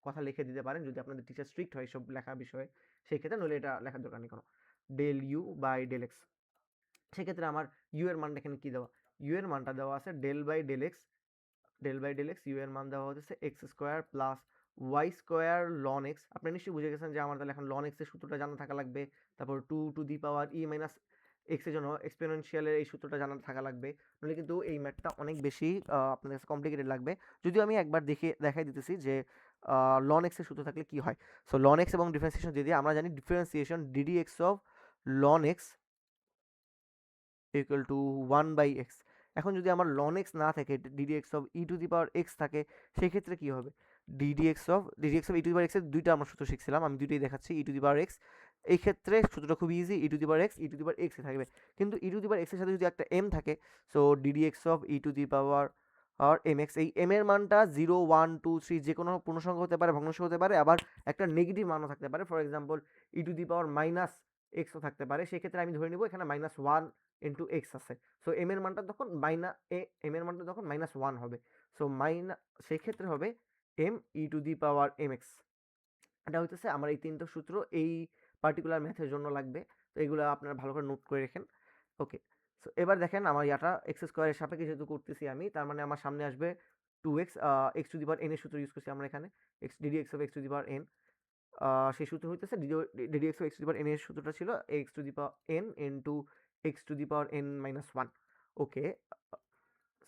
কথা লিখে দিতে পারেন যদি আপনাদের টিচার স্ট্রিক্ট হয় সব লেখা বিষয়ে, সেই ক্ষেত্রে। নইলে এটা লেখার দরকার নেই কোনো। Del you by del x, সেক্ষেত্রে আমার ইউ এর মানটা এখানে কি দেওয়া, ইউ এর মানটা দেওয়া আছে del by del x, del by del x u এর মান দেওয়া হচ্ছে x square plus y square ln x. আপনি নিশ্চয়ই বুঝে গেছেন যে আমার তাহলে এখন লন এক্স এর সূত্রটা জানা থাকা লাগবে, তারপর 2 two the power E minus x এর জন্য এক্সপোনেনশিয়ালের এই সূত্রটা জানা থাকা লাগবে, নইলে কিন্তু এই ম্যাথটা অনেক বেশি আপনাদের কাছে কমপ্লিকেটেড লাগবে। যদিও আমি একবার দেখাই দিতেছি যে লন এক্স এর সূত্র থাকলে কি হয়। সো লন এক্স এবং ডিফারেন্সিয়েশন যদি আমরা জানি, differentiation DD x of loan x equal to 1/x। এখন যদি আমার লন এক্স না থাকে, DD x of e to the power x থাকে, সেই ক্ষেত্রে কি হবে, DD x of e to the power x এর দুইটা আমরা সূত্র শিখছিলাম, আমি দুইটাই দেখাচ্ছি। ই টু দি পাওয়ার এক্স, এই ক্ষেত্রে সূত্রটা খুব easy, E to the power x e to the power x থাকবে, কিন্তু ই টু দি পাওয়ার এক্স এর সাথে যদি একটা এম থাকে, so d d x of e to the power আর এম এক্স, এই এম এর মানটা 0 1 2 3 যে কোনো পূর্ণসংখ্যা হতে পারে, ভগ্নাংশ হতে পারে, আবার একটা নেগেটিভ মানও থাকতে পারে। For example e to the power minus এক্সও থাকতে পারে, সেক্ষেত্রে আমি ধরে নিব এখানে -1 ইন্টু এক্স আছে। সো এম এর মানটা তখন এম এর মানটা তখন -1 হবে। সো সেই ক্ষেত্রে হবে m e to the power m x. এটা হইতেছে আমার এই তিনটা সূত্র এই পার্টিকুলার ম্যাথের জন্য লাগবে। তো এগুলো আপনারা ভালো করে নোট করে রাখেন। ওকে, সো এবার দেখেন আমার ইয়াটা এক্স স্কোয়ারের সাপেক্ষে যেহেতু করতেছি আমি, তার মানে আমার সামনে আসবে 2x, x to the power N এর সূত্র ইউজ করছি আমরা এখানে, x DD x of x to the power N. সেই সূত্র হইতেছে DD x of x to the power N এর সূত্রটা ছিল x to the power N into x to the power N minus 1। Okay,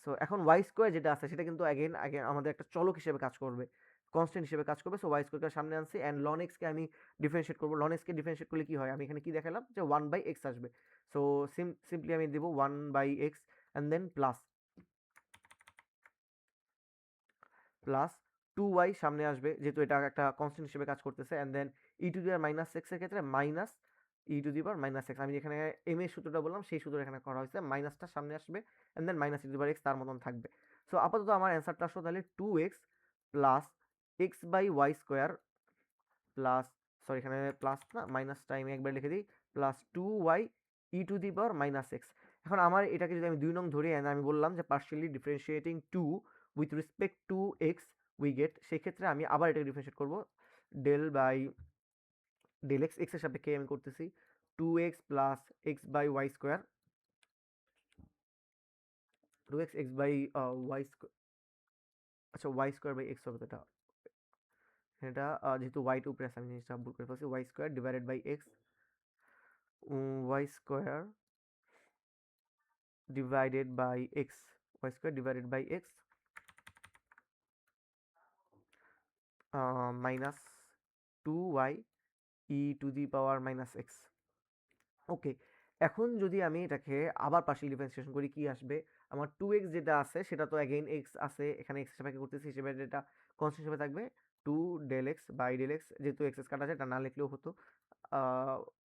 so এখন ওয়াই স্কোয়ার যেটা আছে সেটা কিন্তু আগে আমাদের একটা চলক হিসেবে কাজ করবে, কনস্ট্যান্ট হিসেবে কাজ করবে। সো ওয়াই স্কোয়ারকে সামনে আনছি অ্যান্ড লন এক্সকে আমি ডিফারেন্সিয়েট করবো। লন এক্সকে ডিফারেন্সিয়েট করলে কি হয়, আমি এখানে কি দেখালাম যে 1/x আসবে। সো সিম্পলি আমি দেবো 1/x and then plus 2y সামনে আসবে, যেহেতু এটা একটা কনস্ট্যান্ট হিসেবে কাজ করতেছে, and then e to the power minus x এর ক্ষেত্রে minus e to the power minus x, আমি যেখানে এম এর সূত্রটা বললাম সেই সূত্র এখানে করা হয়েছে, মাইনাসটা সামনে আসবে and then minus e to the power x তার মতন থাকবে। সো আপাতত আমার অ্যান্সারটা আসলো তাহলে 2x plus x by y square plus, sorry এখানে প্লাস না মাইনাসটা আমি একবার লিখে দিই, plus 2y e to the power minus x. এখন আমার এটাকে যদি আমি 2 নং ধরি, and আমি বললাম যে partially differentiating 2 with respect to x we get, সেই ক্ষেত্রে আমি আবার এটাকে ডিফারেন্সিয়েট করব, del by del x, x এর সাপেক্ষে আমি করতেছি 2x plus x by y square, 2x x by y square, আচ্ছা ওয়াই স্কোয়ার বাই এক্স হবে, তো এটা এটা যেহেতু ওয়াই টু প্লাস আমি জিনিসটা ভুল করে ফেলছি, y square divided by x, y square divided by x, y square divided by x minus 2y e to the power minus x। ওকে, এখন যদি আমি এটাকে আবার পার্শিয়াল ডিফারেন্সিয়েশন করি কি আসবে, আমার 2x যেটা আছে সেটা তো অ্যাগেইন x আছে, এখানে x এর সাপেক্ষে করতেছি হিসেবে এটা কনস্ট্যান্ট হিসেবে থাকবে 2 del x by del x, যেহেতু x কাটা আছে এটা না লিখলেও হতো,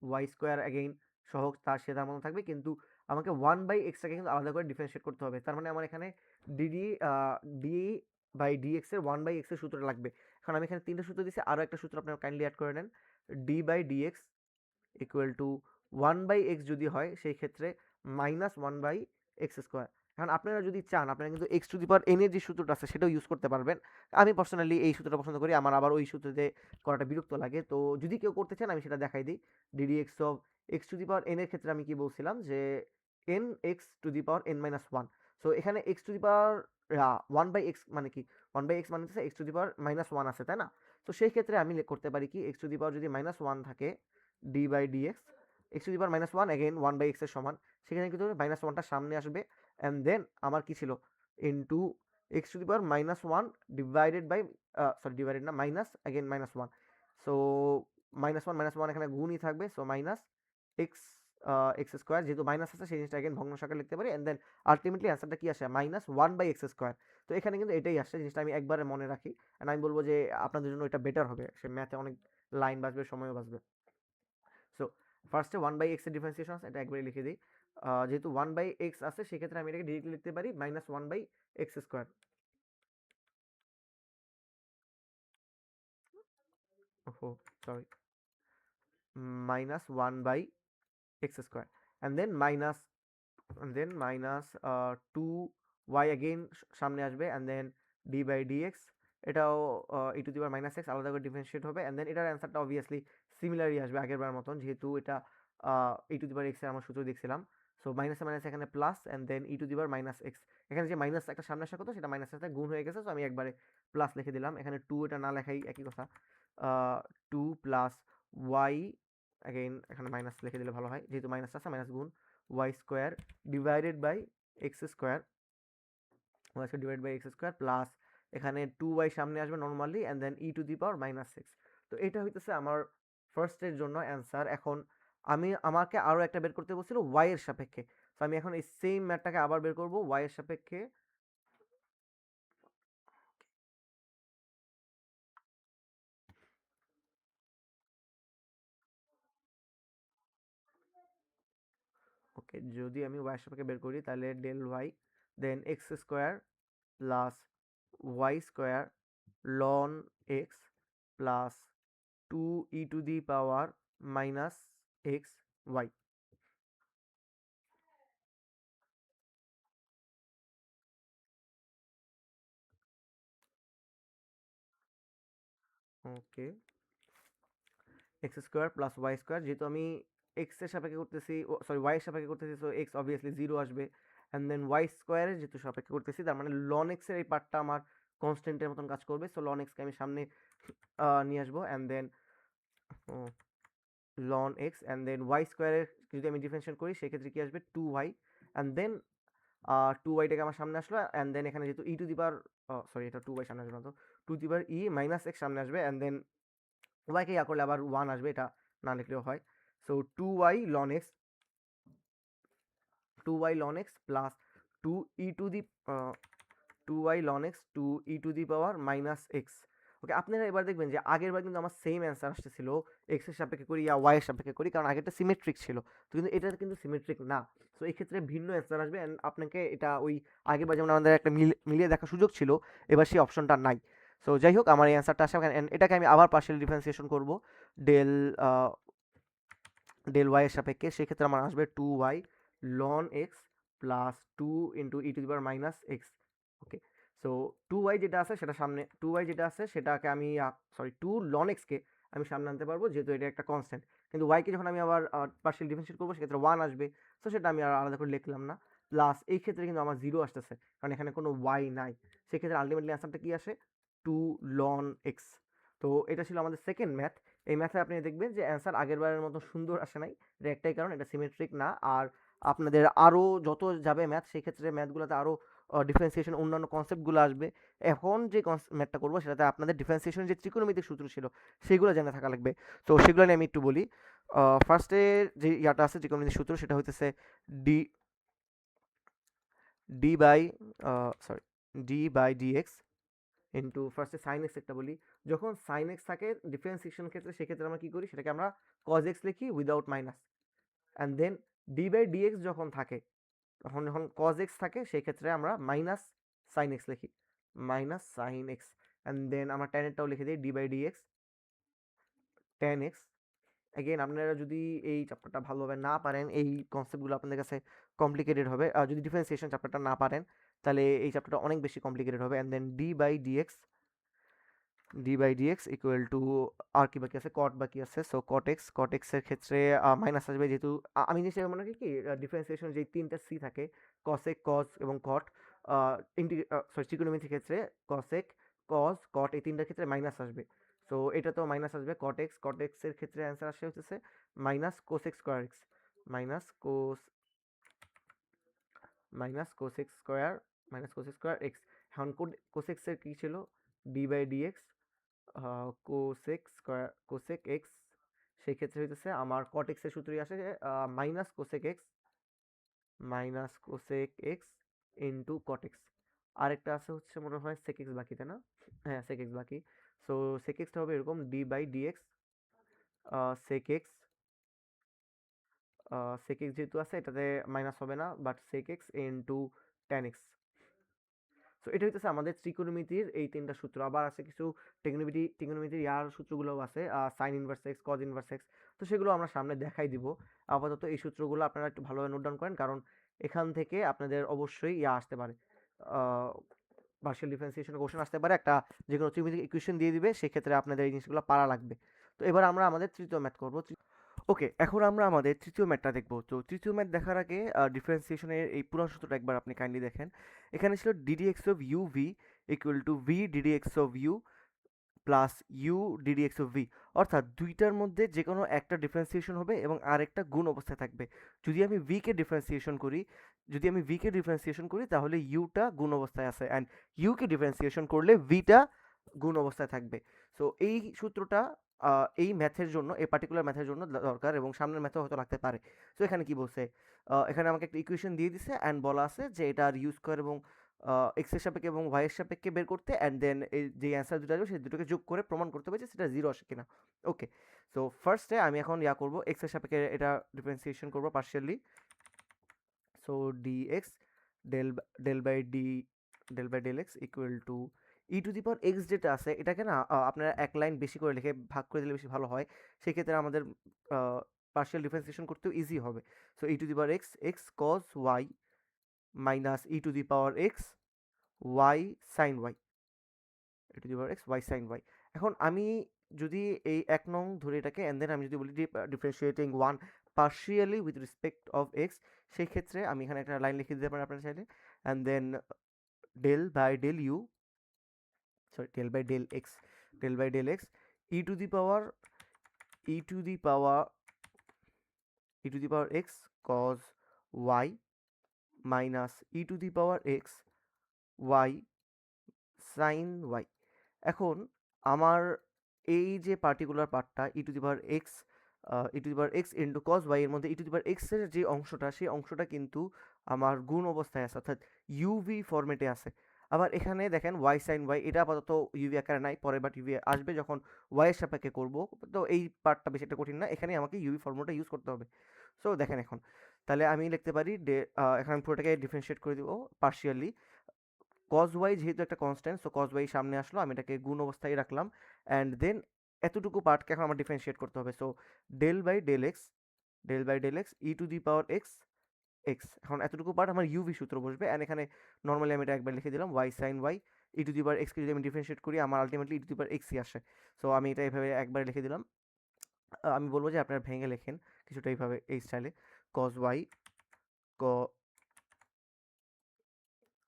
ওয়াই স্কোয়ার অ্যাগেইন সহ তার সেটার মতো থাকবে, কিন্তু আমাকে 1/x-টাকে কিন্তু আলাদা করে ডিফারেন্সিয়েট করতে হবে। তার মানে আমার এখানে ডি বাই ডিএক্স এর 1/x এর সূত্রটা লাগবে। এখন আমি এখানে তিনটা সূত্র দিচ্ছি, আরও একটা সূত্র আপনারা কাইন্ডলি অ্যাড করে নেন, d by dx equal to 1/x যদি হয় সেই ক্ষেত্রে মাইনাস 1/x স্কোয়ার। এখন আপনারা যদি চান আপনারা কিন্তু x to the power N এর যে সূত্রটা আছে সেটাও ইউজ করতে পারবেন। আমি পার্সোনালি এই সূত্রটা পছন্দ করি, আমার আবার ওই সূত্রতে করাটা বিরক্ত লাগে। তো যদি কেউ করতে চান আমি সেটা দেখাই দিই। D d x of x to the power N এর ক্ষেত্রে আমি কি বলছিলাম যে n x to the power N minus one. So এখানে x to the power 1/x মানে কি, 1/x মানে হচ্ছে x to the power minus one আছে, তাই না? তো সেই ক্ষেত্রে আমি করতে পারি কি, এক্স টু দি পাওয়ার যদি মাইনাস ওয়ান থাকে, d by d x x to the power minus one again 1/x এর সমান, সেখানে কিন্তু মাইনাস ওয়ানটা সামনে আসবে অ্যান্ড দেন আমার কি ছিল into x to the power minus one divided by, sorry divided না, minus again minus one. So minus one এখানে গুণই থাকবে, so minus x x square, যেহেতু মাইনাস আছে সেই জিনিসটা অ্যাগেন ভগ্নাংশ আকারে লিখতে পারি অ্যান্ড দেন আলটিমেটলি অ্যান্সারটা কি আসে মাইনাস 1/x স্কোয়ার। তো এখানে কিন্তু এটাই আসছে, জিনিসটা আমি একবারে মনে রাখি অ্যান্ড আমি বলবো যে আপনাদের জন্য এটা বেটার হবে, সে ম্যাথে অনেক লাইন বাঁচবে, সময়ও বাঁচবে। সো ফার্স্টে 1/x এর ডিফারেন্সিয়েশন আছে, এটা একবারে লিখে দিই, যেহেতু 1/x আছে সেক্ষেত্রে আমি এটাকে ডিরেক্টলি লিখতে পারি -1/x²। ওহো, sorry, -1/x² and then minus 2y again সামনে আসবে and then d/dx, এটাও e⁻x আলাদা করে ডিফারেন্সিয়েট হবে and then এটার অ্যান্সারটা অবভিয়াসলি সিমিলারই আসবে আগেরবার মতন, যেহেতু এটা e⁻x এর আমার সূত্র দেখছিলাম। সো মাইনাসে মাইনাস এখানে প্লাস and then e⁻x, এখানে যে মাইনাস একটা সামনে আসার কথা সেটা মাইনাসের সাথে গুণ হয়ে গেছে, সো আমি একবারে প্লাস লিখে দিলাম। এখানে 2 এটা না লেখাই একই কথা। 2 প্লাস y, अगेन এখানে মাইনাস লিখে দিলে ভালো হয়, যেহেতু মাইনাস আছে মাইনাস গুণ y² divided by x² plus এখানে 2y সামনে আসবে নর্মালি এন্ড দেন e⁻−6। তো এটা হইতেছে আমার ফার্স্ট এর জন্য অ্যান্সার। এখন আমাকে আরো একটা বের করতে বলছিল y এর সাপেক্ষে, তো আমি এখন এই সেম ম্যাথটাকে আবার বের করব y এর সাপেক্ষে। ওকে, যদি আমি y এর সাপেক্ষে বের করি তাহলে del y then x² plus y² ln x plus 2e⁻−xy। Okay, x² plus y², যেহেতু আমি x এর সাপেক্ষে করতেছি, সরি y এর সাপেক্ষে করতেছি, সো x অবভিয়াসলি 0 আসবে এন্ড দেন y² এর যেহেতু সাপেক্ষে করতেছি তার মানে লন x এর এই পার্টটা আমার কনস্ট্যান্টের মতন কাজ করবে, সো লন x কে আমি সামনে নিয়ে আসবো and then ln x and then y² এর যদি আমি ডিফারেন্সিয়েট করি সেক্ষেত্রে কি আসবে 2y এন্ড দেন 2y টাকে আমার সামনে আসলো এন্ড দেন এখানে যেহেতু সরি এটা 2y সামনে আসবে না, তো 2e−x সামনে আসবে এন্ড দেন y কে ইয়া করলে আবার 1 আসবে, এটা না লিখলেও হয়। So 2y ln x 2y ln x plus 2e to the 2y ln x 2e⁻−x। ওকে, আপনারা এবার দেখবেন যে আগেরবার কিন্তু আমার সেম অ্যান্সার আসতেছিল x এর সাপেক্ষে করি ইয়া y এর সাপেক্ষে করি, কারণ আগেরটা সিমেট্রিক ছিল, তো কিন্তু এটা কিন্তু সিমেট্রিক না। সো এই ক্ষেত্রে ভিন্ন অ্যান্সার আসবে এন্ড আপনাকে এটা ওই আগেরবার যেমন আমাদের একটা মিলিয়ে দেখার সুযোগ ছিল, এবার সেই অপশনটা নাই। সো যাই হোক, আমার এই অ্যান্সারটা আসে এন্ড এটাকে আমি আবার পার্শিয়াল ডিফারেন্সিয়েশন করব ডেল ডেল y এর সাপেক্ষে, সেক্ষেত্রে আমার আসবে 2y ln x plus 2 into e⁻−x। ওকে, সো 2y যেটা আছে সেটা সামনে, 2y যেটা আছে সেটাকে আমি সরি 2 ln x কে আমি সামনে আনতে পারবো যেহেতু এটা একটা কনস্ট্যান্ট, কিন্তু y কে যখন আমি আবার পার্শিয়াল ডিফারেন্সিয়েট করবো সেক্ষেত্রে 1 আসবে, তো সেটা আমি আর আলাদা করে লিখলাম না। প্লাস এই ক্ষেত্রে কিন্তু আমার 0 আসতেছে কারণ এখানে কোনো y নাই, সেক্ষেত্রে আলটিমেটলি অ্যান্সারটা কি আসে 2 ln x। তো এটা ছিল আমাদের সেকেন্ড ম্যাথ। এই ম্যাথে আপনি দেখবেন যে অ্যান্সার আগেরবারের মতো সুন্দর আসে নাই, এর একটাই কারণ এটা সিমেট্রিক না। আর আপনাদের আরও যত যাবে ম্যাথ সেই ক্ষেত্রে ম্যাথগুলোতে আরও ডিফারেন্সিয়েশন অন্যান্য কনসেপ্টগুলো আসবে। এখন যে ম্যাথটা করবো সেটাতে আপনাদের ডিফারেন্সিয়েশন যে ত্রিকোণমিতিক সূত্র ছিল সেগুলো জেনে থাকা লাগবে। তো সেগুলো নিয়ে আমি একটু বলি। ফার্স্টে যে ইয়াটা আছে ত্রিকোণমিতিক সূত্র সেটা হইতেছে d d by sorry d by d x into ফার্স্টে সাইন এক্স একটা বলি। যখন সাইন এক্স থাকে ডিফারেন্সিয়েশন ক্ষেত্রে সেক্ষেত্রে আমরা কি করি সেটাকে আমরা কজ এক্স লিখি without minus and then d/dx যখন থাকে তখন যখন কজ এক্স থাকে সেই ক্ষেত্রে আমরা মাইনাস সাইন এক্স লিখি, minus sine x and then আমরা ট্যানেরটাও লিখে দিই d/dx ট্যান এক্স। অ্যাগেন আপনারা যদি এই চ্যাপ্টারটা ভালোভাবে না পারেন, এই কনসেপ্টগুলো আপনাদের কাছে কমপ্লিকেটেড হবে, আর যদি ডিফারেন্সিয়েশন চ্যাপ্টারটা না পারেন তাহলে এই চ্যাপ্টারটা অনেক বেশি কমপ্লিকেটেড হবে and then d/dx equal to আর কি বাকি আছে, কট বাকি আছে, সো কট এক্স এর ক্ষেত্রে মাইনাস আসবে, যেহেতু আমি জিনিসটা মনে করি কি ডিফারেন্সিয়েশন যে তিনটা সি থাকে কসেক কস এবং কট, সরি ট্রিগোনোমেট্রির ক্ষেত্রে কসেক কস কট এই তিনটার ক্ষেত্রে মাইনাস আসবে। সো এটা তো মাইনাস আসবে কট এক্স এর ক্ষেত্রে অ্যান্সার আসে হচ্ছে minus cosec square x, minus cos minus cosec square x. এখন কোসেক্স এর কি ছিল d/dx কোসেক এক্স, সেই ক্ষেত্রে হইতেছে আমার কট এক্স এর সূত্রই আসে minus cosec x into cot x. আরেকটা আছে হচ্ছে মনে হয় সেক এক্স বাকি, তাই না? হ্যাঁ, সেক এক্স বাকি। সো সেক এক্সটা হবে এরকম d/dx সেক এক্স sec x যেহেতু আছে এটাতে মাইনাস হবে না, but sec x into tan x। So এটা হইতেছে আমাদের ত্রিকোণমিতির এই তিনটা সূত্র। আবার আছে কিছু ত্রিকোণমিতির ইয়ার সূত্রগুলোও আছে, sign inverse x, cos inverse x. তো সেগুলো আমরা সামনে দেখাই দিব। আপাতত এই সূত্রগুলো আপনারা একটু ভালোভাবে নোট ডাউন করেন, কারণ এখান থেকে আপনাদের অবশ্যই ইয়া আসতে পারে, পার্শিয়াল ডিফারেন্সিয়েশন কোশ্চেন আসতে পারে, একটা যে কোনো ত্রিমিতিক ইকুয়েশন দিয়ে দিবে, সেক্ষেত্রে আপনাদের এই জিনিসগুলো পারা লাগবে। তো এবার আমরা আমাদের তৃতীয় ম্যাথ করব। ওকে, এখন আমরা আমাদের তৃতীয় ম্যাথটা দেখব। তো তৃতীয় ম্যাথ দেখার আগে ডিফারেন্সিয়েশনের এই পুরো সূত্রটা একবার আপনি কাইন্ডলি দেখেন। এখানে ছিল d d x of u v equal to v d d x of u plus u d d x of v, অর্থাৎ দুইটার মধ্যে যে কোনো একটা ডিফারেন্সিয়েশন হবে এবং আরেকটা গুণ অবস্থায় থাকবে। যদি আমি ভিকে ডিফারেন্সিয়েশন করি তাহলে ইউটা গুণ অবস্থায় আছে, অ্যান্ড ইউকে ডিফারেন্সিয়েশন করলে ভিটা গুণ অবস্থায় থাকবে। সো এই সূত্রটা এই ম্যাথের জন্য, এই পার্টিকুলার ম্যাথের জন্য দরকার, এবং সামনের ম্যাথেও হয়তো লাগতে পারে। সো এখানে কি বলছে, এখানে আমাকে একটা ইকুয়েশন দিয়ে দিছে অ্যান্ড বলা আছে যে এটা আর ইউ স্কোয়ার এবং এক্স এর সাপেক্ষে এবং ওয়াই এর সাপেক্ষে বের করতে, অ্যান্ড দেন এই যে অ্যান্সার দুটো আসবে সেই দুটোকে যোগ করে প্রমাণ করতে হবে যে সেটা জিরো আসে কিনা। ওকে, সো ফার্স্টে আমি এখন ইয়া করবো, এক্স এর সাপেক্ষে এটা ডিফারেন্সিয়েশন করবো partially. So d x del del by d del by del x equal to e to the power x যেটা আছে এটাকে না আপনারা এক লাইন বেশি করে লিখে ভাগ করে দিলে বেশি ভালো হয়, সেক্ষেত্রে আমাদের পার্শিয়াল ডিফারেন্সিয়েশন করতেও ইজি হবে। So e to the power x x cos y minus e to the power x y sine y, e to the power x y sine y. এখন আমি যদি এই এক নং ধরে এটাকে, অ্যান্ড দেন আমি যদি বলি differentiating one partially with respect of x, সেই ক্ষেত্রে আমি এখানে একটা লাইন লিখে দিতে পারি আপনারা চাইলে, and then del by del u, sorry del by del x, del by del x e to the power e to the power e to the power x cos y minus e to the power x y sine y. এখন আমার এই যে পার্টিকুলার পার্টটা e to the power x into cos y এর মধ্যে ই টু দি পাওয়ার এক্স এর যে অংশটা, সেই অংশটা কিন্তু আমার গুণ অবস্থায় আছে, অর্থাৎ ইউভি ফরম্যাটে আছে। আবার এখানে দেখেন ওয়াই সাইন ওয়াই, এটা আপাতত ইউভি আকারে নাই, পরে বাট ইউভি আসবে যখন ওয়াই এর সাপেক্ষে করবো। তো এই পার্টটা বেশি একটা কঠিন না, এখানে আমাকে ইউভি ফর্মুলাটা ইউজ করতে হবে। সো দেখেন এখন তাহলে আমি লিখতে পারি এখানে আমি পুরোটাকে ডিফারেন্সিয়েট করে দিব পার্শিয়ালি। কজ ওয়াই যেহেতু একটা কনস্ট্যান্ট, সো কজ ওয়াই সামনে আসলো, আমি এটাকে গুণ অবস্থায় রাখলাম, অ্যান্ড দেন এতটুকু পার্টকে এখন আমার ডিফারেন্সিয়েট করতে হবে। So del by del x e to the power x x, এখন এতটুকু পার্ট আমার ইউভি সূত্র বসবে, অ্যান্ড এখানে নর্মালি আমি এটা একবার লিখে দিলাম y sine y e to the power এক্সকে যদি আমি ডিফারেন্সিয়েট করি আমার আলটিমেটলি ই টু দি পাওয়ার এক্সই আসে। সো আমি এটা এভাবে একবার লিখে দিলাম। আমি বলবো যে আপনারা ভেঙে লেখেন কিছুটা এইভাবে, এই স্টাইলে cos y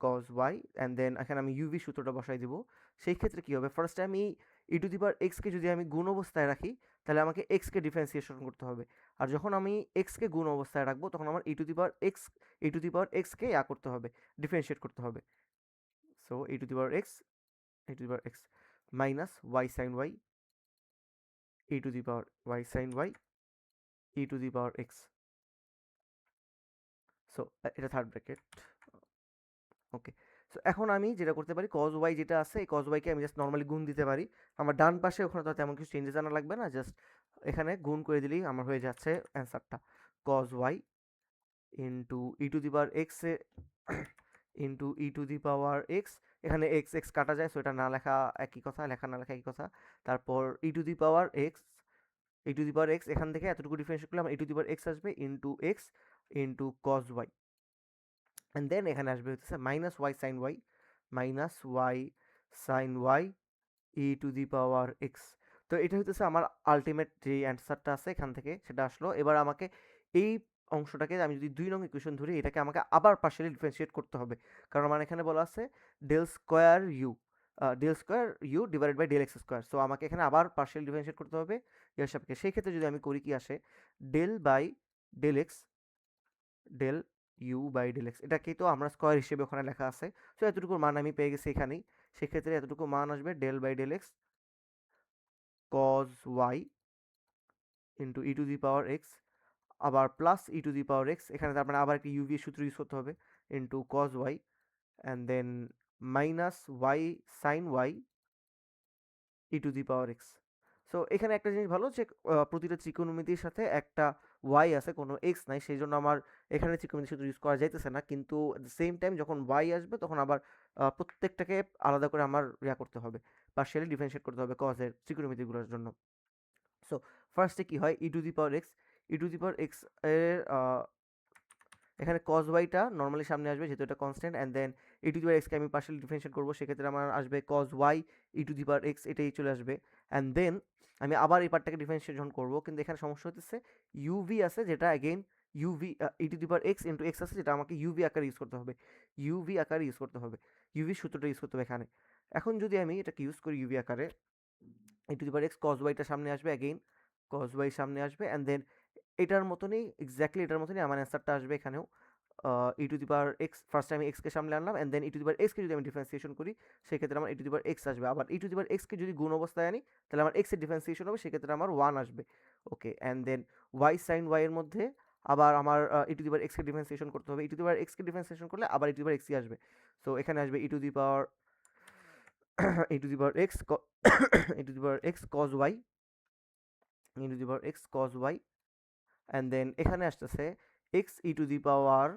cos y, and then এখানে আমি ইউভি সূত্রটা বসাই দিব। সেই ক্ষেত্রে কী হবে, ফার্স্টে আমি ই টু দি পাওয়ার এক্সকে যদি আমি গুণ অবস্থায় রাখি তাহলে আমাকে এক্সকে ডিফারেন্সিয়েশন করতে হবে, আর যখন আমি এক্সকে গুণ অবস্থায় রাখবো তখন আমার ই টু দি পাওয়ার এক্সকে ইয়া করতে হবে, ডিফারেন্সিয়েট করতে হবে। So e to the power x minus y sine y e to the power y sine y e to the power x. So এটা থার্ড ব্র্যাকেট। ওকে, সো এখন আমি যেটা করতে পারি, কজ ওয়াই যেটা আছে এই কজ ওয়াইকে আমি জাস্ট নর্মালি গুণ দিতে পারি। আমার ডান পাশে ওখানে তো তেমন কিছু চেঞ্জেস আনা লাগবে না, জাস্ট এখানে গুণ করে দিলেই আমার হয়ে যাচ্ছে অ্যান্সারটা, cos y into e to the power x into e to the power x, এখানে এক্স এক্স কাটা যায়, সো এটা না লেখা একই কথা, লেখা না লেখা একই কথা। তারপর ই টু দি পাওয়ার এক্স এখান থেকে এতটুকু ডিফারেন্সিয়েট করলে আমার e to the power x আসবে into x into cos y, and then এখানে আসবে হচ্ছে minus y sine y e to the power x. তো এটা হইতেছে আমার আলটিমেট যে অ্যান্সারটা আছে এখান থেকে সেটা আসলো। এবার আমাকে এই অংশটাকে আমি যদি 2 নং ইকুয়েশন ধরি, এটাকে আমাকে আবার পার্শিয়ালি ডিফারেন্সিয়েট করতে হবে, কারণ আমার এখানে বলা আছে del square you divided by del x square. So আমাকে এখানে আবার পার্শিয়ালি ডিফারেন্সিয়েট করতে হবে এর সাপেক্ষে। সেই ক্ষেত্রে যদি আমি করি, কি আসে, del by del x del you by del x, এটাকেই তো আমরা স্কোয়ার হিসেবে ওখানে লেখা আছে। সো এতটুকুর মান আমি পেয়ে গেছি এখানেই, সেক্ষেত্রে এতটুকু মান আসবে del by del x cos y into e to the power x, আবার plus e to the power x, এখানে তার মানে আবার একটা ইউভি সূত্র ইউজ করতে হবে, into cos y, and then minus y sine y e to the power x. So so এখানে একটা জিনিস ভালো যে প্রতিটা ত্রিকোণমিতির সাথে একটা ওয়াই আছে, কোনো এক্স নাই, সেই জন্য আমার এখানে ত্রিকোণমিতি সূত্র ইউজ করা যাইতেছে না। কিন্তু এট দ্য সেম টাইম যখন ওয়াই আসবে তখন আবার প্রত্যেকটাকে আলাদা করে আমার করতে হবে, পার্শিয়ালি ডিফারেন্সিয়েট করতে হবে কজের ত্রিকোণমিতিগুলোর জন্য। সো ফার্স্টে কি হয়, e to the power x, e to the power x এর এখানে কজ ওয়াইটা নর্মালি সামনে আসবে যেহেতু এটা constant, and then e to the power এক্সকে আমি পার্শিয়ালি ডিফারেন্সিয়েট করবো, সেক্ষেত্রে আমার আসবে cos y e to the power x, এটাই চলে আসবে। অ্যান্ড দেন আমি আবার এই পার্টটাকে ডিফারেন্সিয়েট যখন করবো, কিন্তু এখানে সমস্যা হতেছে ইউভি আছে, যেটা again UV E to the power x into x আছে, যেটা আমাকে ইউভি আকারে ইউজ করতে হবে, ইউভি আকারে ইউজ করতে হবে, ইউভি সূত্রটা ইউজ করতে হবে এখানে। এখন যদি আমি এটাকে ইউজ করি ইউভি আকারে, e to the power x cos ওয়াইটা সামনে আসবে, অ্যাগেইন কজ ওয়াই সামনে আসবে, অ্যান্ড দেন এটার মতনই এক্স্যাক্টলি এটার মতনই আমার অ্যান্সারটা আসবে এখানেও। E to the power x first আমি এক্সকে সামনে আনলাম, and then e to the power এক্সকে যদি আমি ডিফারেন্সিয়েশন করি, সেক্ষেত্রে আমার e to the power x আসবে। আবার ই টু দি পাওয়ার এক্সকে যদি গুণ অবস্থায় আনি, তাহলে আমার এক্সের ডিফারেন্সিয়েশন হবে, সেক্ষেত্রে আমার ওয়ান আসবে। Okay, and then y sine y এর মধ্যে আবার আমার ই টু দি পাওয়ার এক্সকে ডিফারেন্সিয়েশন করতে হবে, ই টু দি পাওয়ার এক্সকে ডিফারেন্সিয়েশন করলে আবার ই টু দি পাওয়ার এক্সই আসবে। সো এখানে আসবে e to the power e to the power x e to the power x cos y, e to the power x cos y, and then এখানে আসতেছে x e to the power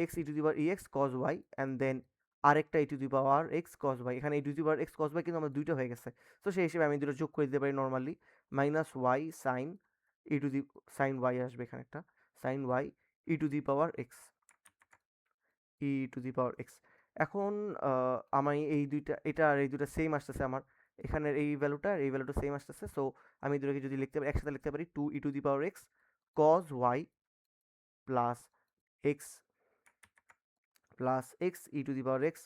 x e to the power x cos y, and then আরেকটা e to the power x cos y. এখানে e to the power x cos y কিন্তু আমার দুইটা হয়ে গেছে, তো সেই হিসেবে আমি দুটো যোগ করে দিতে পারি normally, minus y sine e to the sine y আসবে এখানে একটা sine y e to the power x, e to the power x. এখন আমি এই দুইটা, এটা আর এই দুটো সেম আসতেছে আমার, এখানের এই ভ্যালুটা আর এই ভ্যালুটা সেম আসতেছে। সো আমি দুটোকে যদি লিখতে পারি একসাথে লিখতে পারি, two e to the power x cos y plus x e to the power x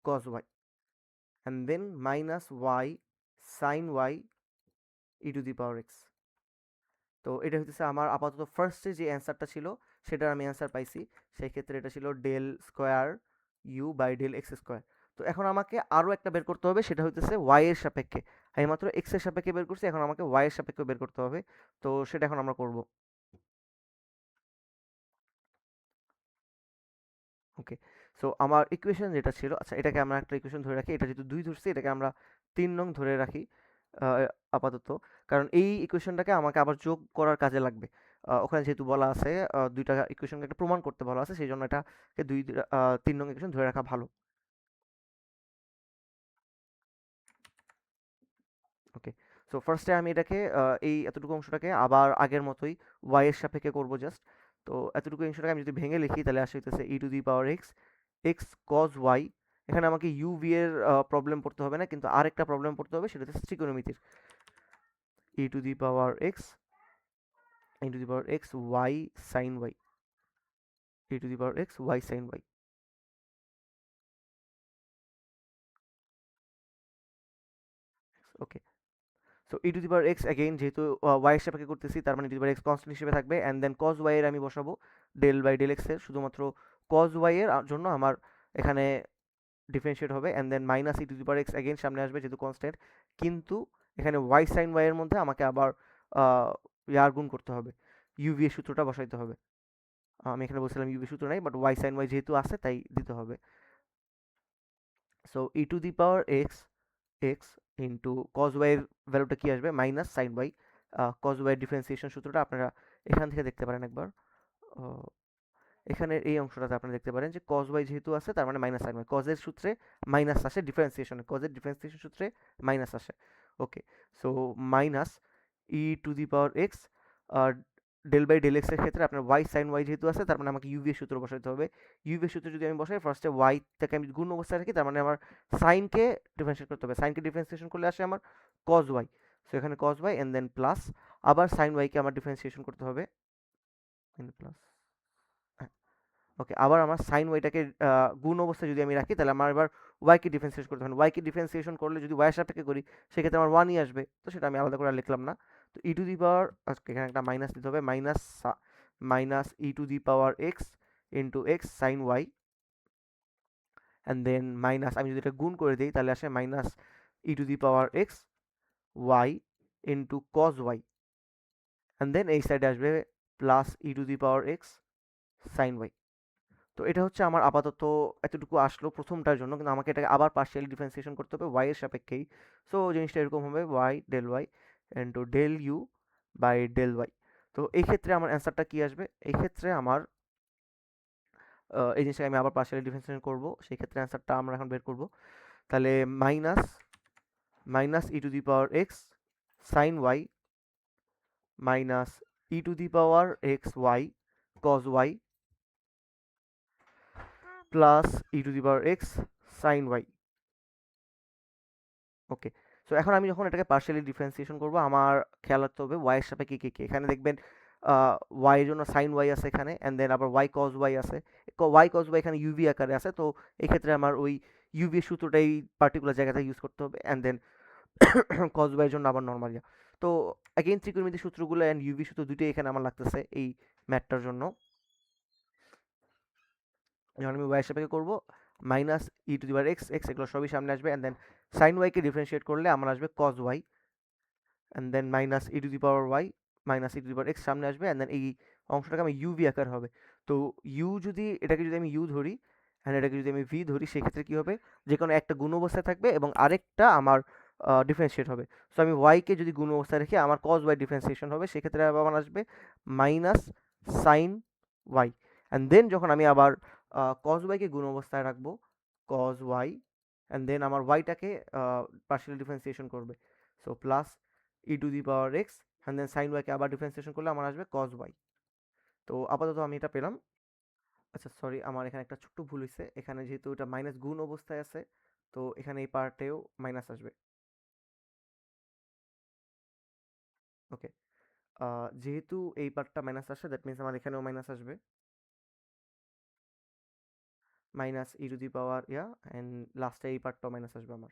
cos y, and then minus y sine y e to the power x. তো এটা হচ্ছে আমার আপাতত ফার্স্টে যে অ্যান্সারটা ছিল সেটার আমি অ্যান্সার পাইছি, সেই ক্ষেত্রে এটা ছিল del square you by del x square. তো এখন আমাকে আরও একটা বের করতে হবে, সেটা হচ্ছে ওয়াই এর সাপেক্ষে। আমি মাত্র এক্স এর সাপেক্ষে বের করছি, এখন আমাকে ওয়াই এর সাপেক্ষে বের করতে হবে, তো সেটা এখন আমরা করব। ওকে, সো আমার ইকুয়েশন যেটা ছিল, আচ্ছা এটাকে আমরা একটা ইকুয়েশন ধরে রাখি, এটা যেহেতু দুই ধরছি এটাকে আমরা 3 নং ধরে রাখি আহ, আপাতত, কারণ এই ইকুয়েশনটাকে আমাকে আবার যোগ করার কাজে লাগবে। ওখানে যেহেতু বলা আছে দুইটা ইকুয়েশনকে একটা প্রমাণ করতে বলা আছে, সেই জন্য এটাকে 3 নং ইকুয়েশন ধরে রাখা ভালো। ওকে, সো ফার্স্টে আমি এটাকে এই এতটুকু অংশটাকে আবার আগের মতোই ওয়াই এর সাপেক্ষে করব জাস্ট। তো এতটুকু অংশটাকে আমি যদি ভেঙে লিখি তাহলে আসে হইতেছে e to the power x x cos y. এখানে আমাকে ইউভি এর প্রবলেম পড়তে হবে না, কিন্তু আরেকটা প্রবলেম পড়তে হবে, সেটা হচ্ছে ত্রিকোণমিতির। E to the power x y sine y, e to the power x y sine y. Okay, so e to the power x again যেহেতু ওয়াই এর সাপেক্ষে করতেছি, তার মানে e to the power x constant হিসেবে থাকবে, অ্যান্ড দেন কজ ওয়াই এর আমি বসাবো ডেল বাই ডেল এক্স এর, শুধুমাত্র কজ ওয়াই এর জন্য আমার এখানে ডিফারেন্সিয়েট হবে, and then minus e to the power x again সামনে আসবে যেহেতু কনস্ট্যান্ট, কিন্তু এখানে ওয়াই সাইন ওয়াই এর মধ্যে আমাকে আবার ইয়ার গুণ করতে হবে, ইউভি এর সূত্রটা বসাইতে হবে। আমি এখানে বলছিলাম ইউভি সূত্র নাই, বাট ওয়াই সাইন ওয়াই যেহেতু আছে তাই দিতে হবে। So e to the power x x into cause ওয়াইয়ের ভ্যালুটা কি আসবে, মাইনাস সাইন ওয়াই। কজ ওয়াইয়ের ডিফারেন্সিয়েশন সূত্রটা আপনারা এখান থেকে দেখতে পারেন একবার। আহ, এখানে এই অংশটাতে আপনারা দেখতে পারেন যে কজ ওয়াই যেহেতু আছে তার মানে মাইনাস সাইন ওয়াই, কজের সূত্রে মাইনাস আসে, ডিফারেন্সিয়েশনে কজের ডিফারেন্সিয়েশন সূত্রে মাইনাস আসে। Okay, so minus e to the power x del by del x এর ক্ষেত্রে আপনার ওয়াই সাইন ওয়াই যেহেতু আছে তার মানে আমাকে ইউভি এর সূত্র বসাইতে হবে। ইউভি এর সূত্র যদি আমি বসাই, ফার্স্টে ওয়াই থেকে আমি গুণ অবস্থায় রাখি, তার মানে আমার সাইনকে ডিফারেন্সিয়েট করতে হবে, সাইনকে ডিফারেন্সিয়েশন করলে আসে আমার কজ ওয়াই। সো এখানে cos y and then plus আবার সাইন ওয়াইকে আমার ডিফারেন্সিয়েশন করতে হবে, প্লাস। ওকে, আবার আমার সাইন ওয়াইটাকে গুণ অবস্থায় যদি আমি রাখি, তাহলে আমার এবার ওয়াইকে ডিফারেন্সিয়েট করতে হবে, ওয়াইকে ডিফারেন্সিয়েশন করলে যদি ওয়াই এর সাপেক্ষে করি সেক্ষেত্রে আমার ওয়ানই আসবে, তো সেটা আমি আলাদা করে আর লিখলাম না। তো ই টু দি পাওয়ার, এখানে একটা মাইনাস দিতে হবে, minus e to the power x into x sine y, and then minus আমি যদি এটা গুণ করে দিই তাহলে আসে minus e to the power x y into cos y, and then এই সাইডে আসবে plus e to the power x sine y. তো এটা হচ্ছে আমার আপাতত এতটুকু আসলো প্রথমটার জন্য, কিন্তু আমাকে এটাকে আবার পার্শিয়ালি ডিফারেন্সিয়েশন করতে হবে ওয়াই এর সাপেক্ষেই। সো জিনিসটা এরকম হবে y del y, into del you by del y. তো এই ক্ষেত্রে আমার অ্যান্সারটা কি আসবে? এই ক্ষেত্রে আমার এই জিনিসটাকে আমি আবার পার্শিয়ালি ডিফারেন্সিয়েশন করব, সেই ক্ষেত্রে অ্যান্সারটা আমরা এখন বের করব। তাহলে minus minus e to the power x sine y minus e to the power x y cos y plus e to the power x sine y. Okay, so এখন আমি যখন এটাকে পার্শিয়ালি ডিফারেন্সিয়েশন করব, আমার খেয়াল রাখতে হবে ওয়াই এর সাপেক্ষে কি কি। এখানে দেখবেন ওয়াই এর জন্য সাইন ওয়াই আছে এখানে, অ্যান্ড দেন আবার ওয়াই কজ ওয়াই আছে। ওয়াই কজ ওয়াই এখানে ইউভি আকারে আছে, তো এই ক্ষেত্রে আমার ওই ইউভি এর সূত্রটাই পার্টিকুলার জায়গাতে ইউজ করতে হবে, অ্যান্ড দেন কজ ওয়াই এর জন্য আবার নর্মাল ইয়া। তো অ্যাগেইন ত্রিকোণমিতিক সূত্রগুলো অ্যান্ড ইউভি সূত্র দুটোই এখানে আমার লাগতেছে এই ম্যাথটার জন্য। যখন আমি ওয়াই এর সাপেক্ষে করবো, minus e to the power x x এগুলো সবই সামনে আসবে, অ্যান্ড দেন সাইন ওয়াইকে ডিফারেন্সিয়েট করলে আমার আসবে cos y, and then minus e to the power y minus e to the power x সামনে আসবে, অ্যান্ড দেন এই অংশটাকে আমি ইউভি আকার হবে। তো ইউ যদি এটাকে যদি আমি ইউ ধরি অ্যান্ড এটাকে যদি আমি ভি ধরি, সেক্ষেত্রে কী হবে, যে কোনো একটা গুণ অবস্থায় থাকবে এবং আরেকটা আমার ডিফারেন্সিয়েট হবে। সো আমি ওয়াইকে যদি গুণ অবস্থায় রেখে আমার কজ ওয়াই ডিফারেন্সিয়েশন হবে, সেক্ষেত্রে আবার আমার আসবে minus sine y, and then যখন আমি আবার কজ ওয়াইকে গুণ অবস্থায় রাখবো, কজ ওয়াই, অ্যান্ড দেন আমার ওয়াইটাকে পার্শিয়াল ডিফারেন্সিয়েশন করবে, so plus e to the power x, and then sine ওয়াইকে আবার ডিফারেন্সিয়েশন করলে আমার আসবে কজ ওয়াই। তো আপাতত আমি এটা পেলাম। আচ্ছা সরি, আমার এখানে একটা ছোট্ট ভুল হয়েছে, এখানে যেহেতু এটা মাইনাস গুণ অবস্থায় আছে, তো এখানে এই পার্টেও মাইনাস আসবে। ওকে, যেহেতু এই পার্টটা মাইনাস আসে, দ্যাট মিনস আমার এখানেও মাইনাস আসবে, minus e to the power ইয়া, অ্যান্ড লাস্টে এই পার্টটাও মাইনাস আসবে আমার,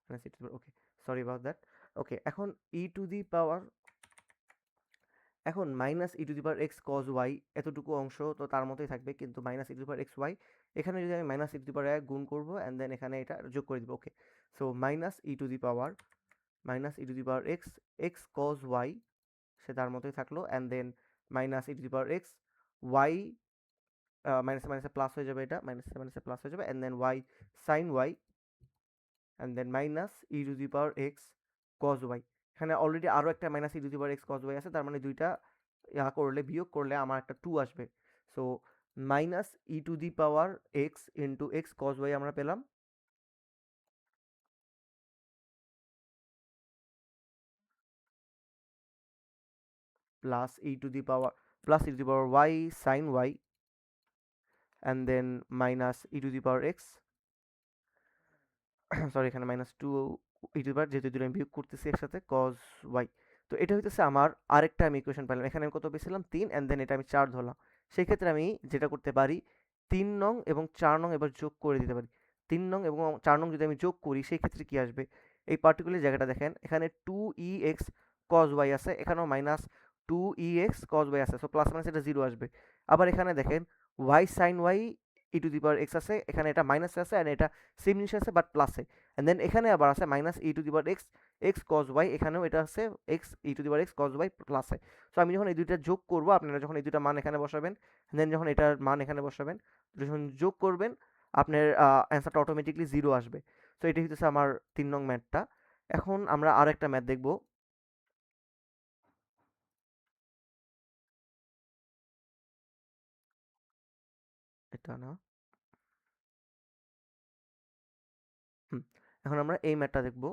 minus e to the power. Okay, sorry about that. Okay, এখন ই টু দি পাওয়ার, এখন minus e to the power x cos y এতটুকু অংশ তো তার মতোই থাকবে, কিন্তু minus e to the power x y, এখানে যদি আমি মাইনাস ই টু দি পাওয়ার এক গুণ করবো, অ্যান্ড দেন এখানে এটা যোগ করে দিব। Okay, so minus e to the power minus e to the power x x cos y, সে তার মতোই থাকলো, and then minus e to the power x y, মাইনাসে মাইনাসে প্লাস হয়ে যাবে, এটা মাইনাসে মাইনাসে প্লাস হয়ে যাবে, and then y sine y, and then minus e to the power x cos y. এখানে অলরেডি আরও একটা minus e to the power x cos y আছে, তার মানে দুইটা ইয়া করলে, বিয়োগ করলে আমার একটা টু আসবে। So minus e to the power x into x cos y আমরা পেলাম, plus e to the power plus e to the power y sine y, and then minus e to the power x, sorry এখানে minus two e to the power, যেহেতু দুটো আমি বিয়োগ করতেছি একসাথে, কজ ওয়াই। তো এটা হইতেছে আমার আরেকটা আমি ইকুয়েশন পেলাম। এখানে আমি কত পেয়েছিলাম? 3, অ্যান্ড দেন এটা আমি 4 ধরলাম। সেই ক্ষেত্রে আমি যেটা করতে পারি, 3 নং এবং 4 নং এবার যোগ করে দিতে পারি। 3 নং এবং 4 নং যদি আমি যোগ করি, সেই ক্ষেত্রে কি আসবে? এই পার্টিকুলার জায়গাটা দেখেন, এখানে 2ex cos y আছে, এখানেও মাইনাস 2ex cos y আছে, সো প্লাস মাইনাস এটা 0 আসবে। আবার এখানে দেখেন y sin y E to the power x আছে, এখানে এটা মাইনাসে আছে, অ্যান্ড এটা সেম জিনিস আছে বাট প্লাসে, অ্যান্ড দেন এখানে আবার আছে minus e to the power x x cos y, এখানেও এটা আছে x e to the power x cos y প্লাসে। সো আমি যখন এই দুইটা যোগ করবো, আপনারা যখন এই দুইটা মান এখানে বসাবেন, দেন যখন এটার মান এখানে বসাবেন, যখন যোগ করবেন, আপনার অ্যান্সারটা অটোমেটিকলি 0 আসবে। সো এটি হচ্ছে আমার 3 নং ম্যাথটা। এখন আমরা আর একটা ম্যাথ দেখব, এটা না, হুম, এখন আমরা এই ম্যাথটা দেখব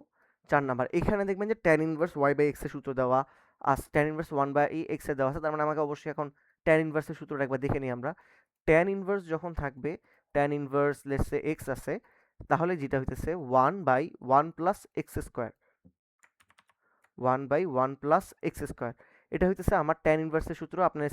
4 নাম্বার। এখানে দেখবেন যে tan inverse y by x এর সূত্র দেওয়া tan ইনভার্স 1 বাই x এর দেওয়া আছে, তার মানে আমাকে অবশ্যই এখন tan ইনভার্স এর সূত্রটা একবার দেখে নিই আমরা। tan ইনভার্স যখন থাকবে, tan inverse let's say x আছে, তাহলে যেটা হইতেছে 1 by 1 plus x square, 1 by 1 plus x square, এটা হইতেছে আমার tan ইনভার্সের সূত্র। আপনার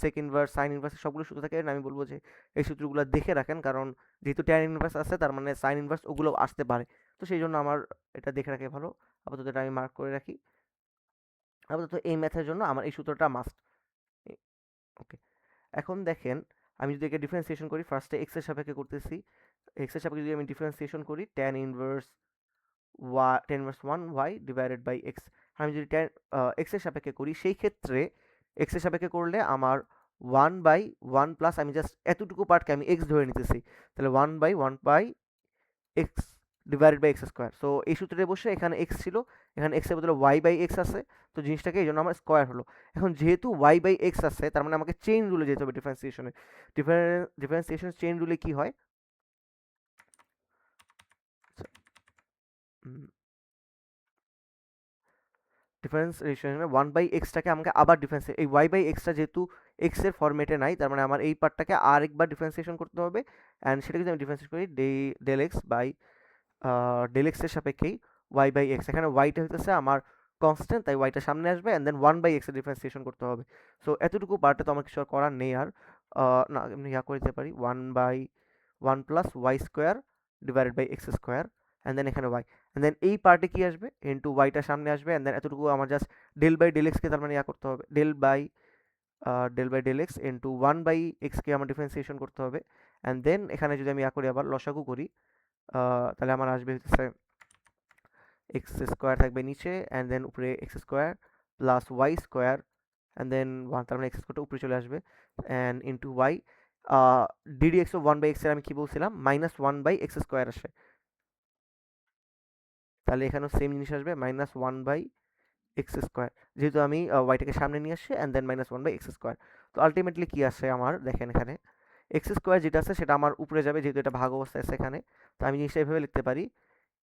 সেক ইনভার্স সাইন ইনভার্স সবগুলো সূত্র থাকে, আমি বলবো যে এই সূত্রগুলো দেখে রাখেন, কারণ যেহেতু tan ইনভার্স আছে তার মানে সাইন ইনভার্স ওগুলো আসতে পারে, তো সেই জন্য আমার এটা দেখে রাখে ভালো। আপাতত এটা আমি মার্ক করে রাখি। আপাতত এই ম্যাথের জন্য আমার এই সূত্রটা মাস্ট। ওকে, এখন দেখেন আমি যদি একে ডিফারেন্সিয়েশন করি, ফার্স্টে এক্স এর সাপেক্ষে করতেছি, এক্স এর সাপেক্ষে যদি আমি ডিফারেন্সিয়েশন করি, tan inverse tan inverse 1 y divided by x, আমি যদি এক্স এর সাপেক্ষে করি, সেই ক্ষেত্রে এক্স এর সাপেক্ষে করলে আমার 1 বাই 1 প্লাস, আমি জাস্ট এতটুকু পার্টকে আমি এক্স ধরে নিতেছি, তাহলে 1 by 1 by x divided by x square. So এই সূত্রে বসে এখানে এক্স ছিল, এখানে এক্সের বদলে ওয়াই বাই এক্স আছে, তো জিনিসটাকে এই জন্য আমার স্কোয়ার হলো। এখন যেহেতু ওয়াই বাই এক্স আছে, তার মানে আমাকে চেইন রুলে যেতে হবে ডিফারেন্সিয়েশনে। ডিফারেন্সিয়েশন চেইন রুলে কি হয়, ডিফারেন্সিয়েশনে ওয়ান বাই এক্সটাকে আমাকে আবার এই ওয়াই বাই এক্সটা যেহেতু এক্স এর ফরম্যাটে নাই, তার মানে আমার এই পার্টটাকে আরেকবার ডিফারেন্সিয়েশন করতে হবে। অ্যান্ড সেটাকে যদি আমি ডিফারেন্সিয়েট করি del x by del x এর সাপেক্ষেই ওয়াই বাই এক্স, এখানে ওয়াইটা হইতেছে আমার কনস্ট্যান্ট, তাই ওয়াইটা সামনে আসবে and then one by x এর ডিফারেন্সিয়েশন করতে হবে। সো এতটুকু পার্টে তো আমার কিছু আর করার নেই আর। না, এমনি ইয়া করে দিতে পারি, one by one plus y square divided by x square and then এখানে ওয়াই, অ্যান্ড দেন এই পার্টে কি আসবে, ইন্টু ওয়াইটা সামনে আসবে অ্যান্ড দেন এতটুকু আমার জাস্ট ডেল এক্সকে তার মানে ইয়া করতে হবে, del by del x into one by এক্সকে আমার ডিফারেন্সিয়েশন করতে হবে। অ্যান্ড দেন এখানে যদি আমি ইয়া করি আবার লসাগু করি, তাহলে আমার আসবে হচ্ছে এক্স স্কোয়ার থাকবে নিচে অ্যান্ড দেন উপরে x square plus y square and then one, তার মানে এক্স স্কোয়ারটা উপরে চলে আসবে and into y d d x of one by এক্সের আমি কি বলছিলাম, minus one by x square আসে, তাহলে এখানেও সেম জিনিস আসবে minus one by x square, যেহেতু আমি ওয়াইটাকে সামনে নিয়ে আসছি and then minus one by x square. তো আলটিমেটলি কি আসে আমার দেখেন, এখানে এক্স স্কোয়ার যেটা আছে সেটা আমার উপরে যাবে, যেহেতু এটা ভাগ অবস্থায় আছে এখানে, তো আমি জিনিসটা এভাবে লিখতে পারি,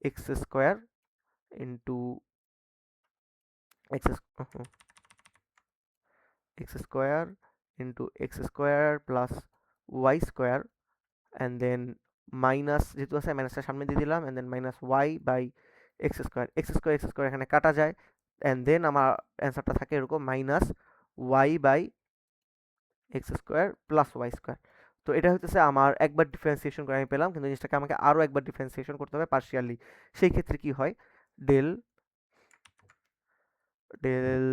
x square into x x square into x square plus y square and then minus, যেহেতু আছে মাইনাসটা সামনে দিয়ে দিলাম and then minus y by x square এখানে কাটা যায় অ্যান্ড দেন আমার অ্যান্সারটা থাকে এরকম minus y by x square plus y square. তো এটা হচ্ছে আমার একবার ডিফারেন্সিয়েশন করে আমি পেলাম, কিন্তু জিনিসটাকে আমাকে আরও একবার ডিফারেন্সিয়েশন করতে হবে পার্শিয়ালি। সেই ক্ষেত্রে কি হয়, del del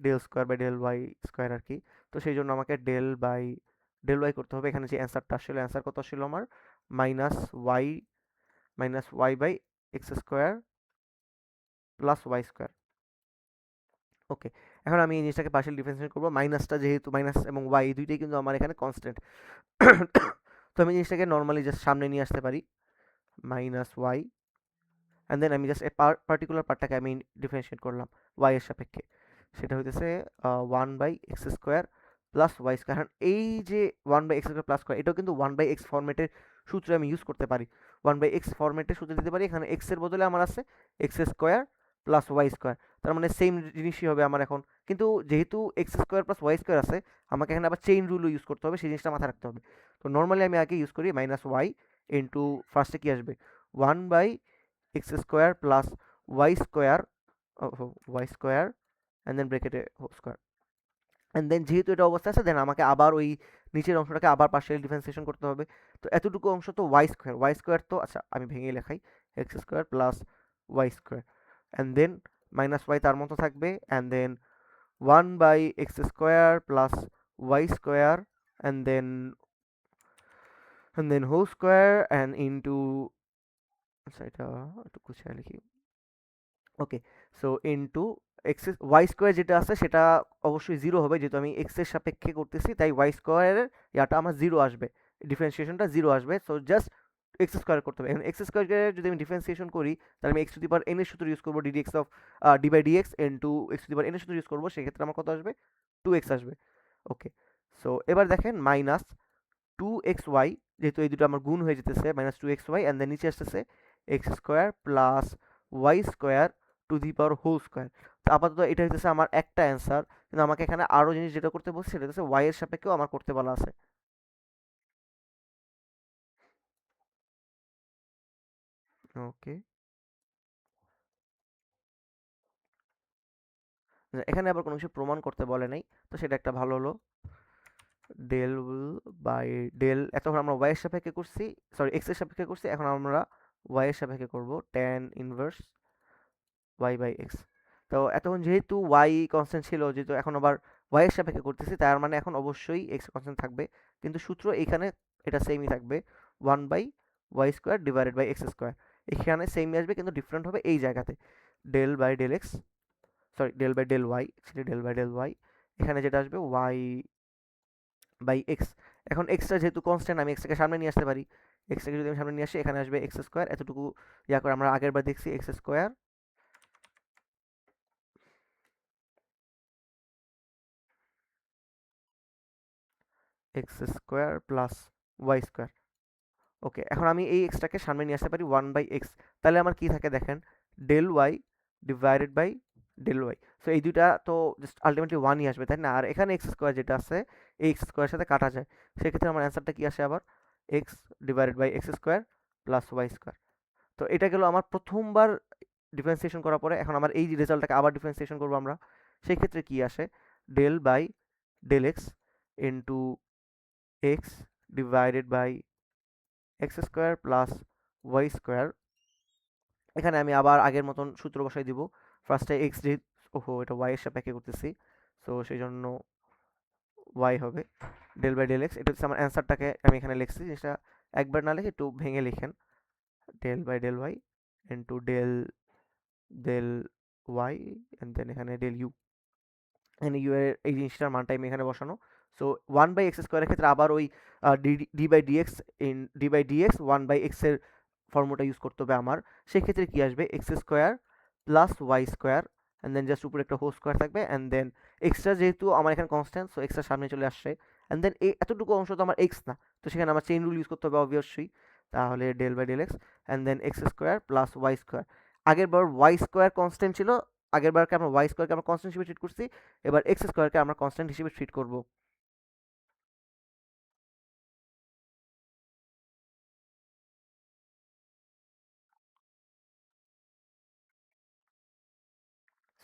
del square by del Y square আর কি। তো সেই জন্য আমাকে ডেল ওয়াই করতে হবে। এখানে যে অ্যান্সারটা আসলে অ্যান্সার কত ছিল আমার, minus y by x square plus y square. Okay, এখন আমি এই জিনিসটাকে পার্শিয়াল ডিফারেন্সিয়েট করবো, মাইনাসটা যেহেতু মাইনাস এবং ওয়াই দুইটাই কিন্তু আমার এখানে কনস্ট্যান্ট। তো আমি জিনিসটাকে নর্মালি জাস্ট সামনে নিয়ে আসতে পারি, মাইনাস ওয়াই অ্যান্ড দেন আমি জাস্ট এই পার্টিকুলার পার্টটাকে আমি ডিফারেন্সিয়েট করলাম ওয়াই এর সাপেক্ষে, সেটা হইতেছে one by x square plus y square. এখন এই যে one by x square plus square, এটাও কিন্তু ওয়ান বাই এক্স ফর্মেটের সূত্রে আমি ইউজ করতে পারি, ওয়ান বাই এক্স ফর্মেটের সূত্রে দিতে পারি। এখানে এক্স এর বদলে আমার আছে x square plus y square, তার মানে সেম জিনিসই হবে আমার এখন। কিন্তু যেহেতু x square plus y square আছে, আমাকে এখানে আবার চেইন রুলও ইউজ করতে হবে, সেই জিনিসটা মাথায় রাখতে হবে। তো নর্মালি আমি আগে ইউজ করি মাইনাস ওয়াই ইন্টু, ফার্স্টে কি আসবে, one by x square plus y square, y square and then ব্রেকেটে হোল স্কোয়ার অ্যান্ড দেন যেহেতু এটা অবস্থা আছে, দেন আমাকে আবার ওই নিচের অংশটাকে আবার পার্শিয়াল ডিফারেন্সিয়েশন করতে হবে। তো এতটুকু অংশ তো ওয়াই স্কোয়ার তো, আচ্ছা আমি ভেঙে লেখাই, x square plus y square and then minus y তার মতো থাকবে and then one by x square plus y square and then whole square and into, আচ্ছা এটা একটু গুছিয়ে লিখি, okay. So into x y square যেটা আছে সেটা অবশ্যই জিরো হবে, যেহেতু আমি এক্স এর সাপেক্ষে করতেছি, তাই ওয়াই স্কোয়ারের ইয়াটা আমার জিরো আসবে, ডিফারেন্সিয়েশনটা জিরো আসবে। সো জাস্ট এক্স স্কোয়ার করতে হবে। এখন এক্স স্কোয়ারকে যদি আমি ডিফারেন্সিয়েশন করি, তাহলে আমি x to the power N এর সূত্র ইউজ করবো, d d x of D by D x into x to the power N এর সূত্র ইউজ করবো, সেক্ষেত্রে আমার কত আসবে, টু এক্স আসবে। ওকে, সো এবার দেখেন মাইনাস টু এক্স ওয়াই, যেহেতু এই দুটো আমার গুণ হয়ে যেতেছে, minus two x y and then নিচে আসতেছে x square plus y square to the power whole square. তো আপাতত এটা হইতেছে আমার একটা অ্যান্সার, কিন্তু আমাকে এখানে আরও জিনিস যেটা করতে বলছে সেটা হচ্ছে ওয়াই এর সাপেক্ষেও আমার করতে বলা আছে। ওকে, এখানে আবার কোনো কিছু প্রমাণ করতে বলে নাই, তো সেটা একটা ভালো হলো। ডেল বাই ডেল, এতক্ষণ আমরা ওয়াই এর সাপেক্ষে করছি, সরি এক্স এর সাপেক্ষে করছি, এখন আমরা ওয়াই এর সাপেক্ষে করব, tan inverse y by x. তো এতক্ষণ যেহেতু ওয়াই কনস্ট্যান্ট ছিল, যেহেতু এখন আবার ওয়াই এর সাপেক্ষে করতেছি, তার মানে এখন অবশ্যই এক্স কনস্ট্যান্ট থাকবে, কিন্তু সূত্র এখানে এটা সেমই থাকবে, one by y square divided by x square, এখানে সেমই আসবে কিন্তু ডিফারেন্ট হবে এই জায়গাতে, del by del x, sorry del by del y, del by del y, এখানে যেটা আসবে ওয়াই বাই এক্স। এখন এক্সটা যেহেতু কনস্ট্যান্ট, আমি এক্সটাকে সামনে নিয়ে আসতে পারি, এক্সটাকে যদি আমি সামনে নিয়ে আসি এখানে আসবে এক্স স্কোয়ার, এতটুকু ইয়া করে আমরা আগের বার দেখছি x square plus y square. Okay, এখন আমি এই এক্সটাকে সামনে নিয়ে আসতে পারি 1/x, তাহলে আমার কি থাকে দেখেন, del y divided by del y. So এই দুইটা তো জাস্ট আলটিমেটলি ওয়ানই আসবে তাই না, আর এখানে এক্স স্কোয়ার যেটা আছে এই এক্স স্কোয়ারের সাথে কাটা যায়, সেক্ষেত্রে আমার অ্যান্সারটা কি আসে আবার x divided by x square plus y square. তো এটা গেল আমার প্রথমবার ডিফারেন্সিয়েশন করার পরে। এখন আমার এই রেজাল্টটাকে আবার ডিফারেন্সিয়েশন করবো আমরা, সেই ক্ষেত্রে কি আসে, del by del x into x divided by x square plus y square. এখানে আমি আবার আগের মতন সূত্র বসাই দিব, ফার্স্টে এক্স যে, ওহো এটা ওয়াই এর সাপেক্ষে করতেছি, সো সেই জন্য ওয়াই হবে ডেল বাই ডেল এক্স। এটা হচ্ছে আমার অ্যান্সারটাকে আমি এখানে লিখছি, জিনিসটা একবার না লিখে একটু ভেঙে লিখেন, del by del y into del del y and then এখানে ডেল ইউ, এখানে ইউ এর এই জিনিসটার মানটা আমি এখানে বসানো। সো 1/x স্কোয়ারের ক্ষেত্রে আবার ওই d by d x in d by d x 1/x এর ফর্মুলাটা ইউজ করতে হবে আমার। সেক্ষেত্রে কি আসবে, x square plus y square and then just উপরে একটা হোল স্কোয়ার থাকবে অ্যান্ড দেন এক্সট্রা, যেহেতু আমার এখানে কনস্ট্যান্ট সো এক্সট্রা সামনে চলে আসছে অ্যান্ড দেন এই এতটুকু অংশ তো আমার এক্স না, তো সেখানে আমার চেইন রুল ইউজ করতে হবে অবভিয়াসলি, তাহলে del by del x and then x square plus y square. আগের বার ওয়াই স্কোয়ার কনস্ট্যান্ট ছিল, আগের বারকে আমরা ওয়াই স্কোয়ারকে আমরা কনস্ট্যান্ট হিসেবে ট্রিট করছি, এবার এক্স স্কোয়ারকে আমরা কনস্ট্যান্ট হিসেবে ট্রিট করব।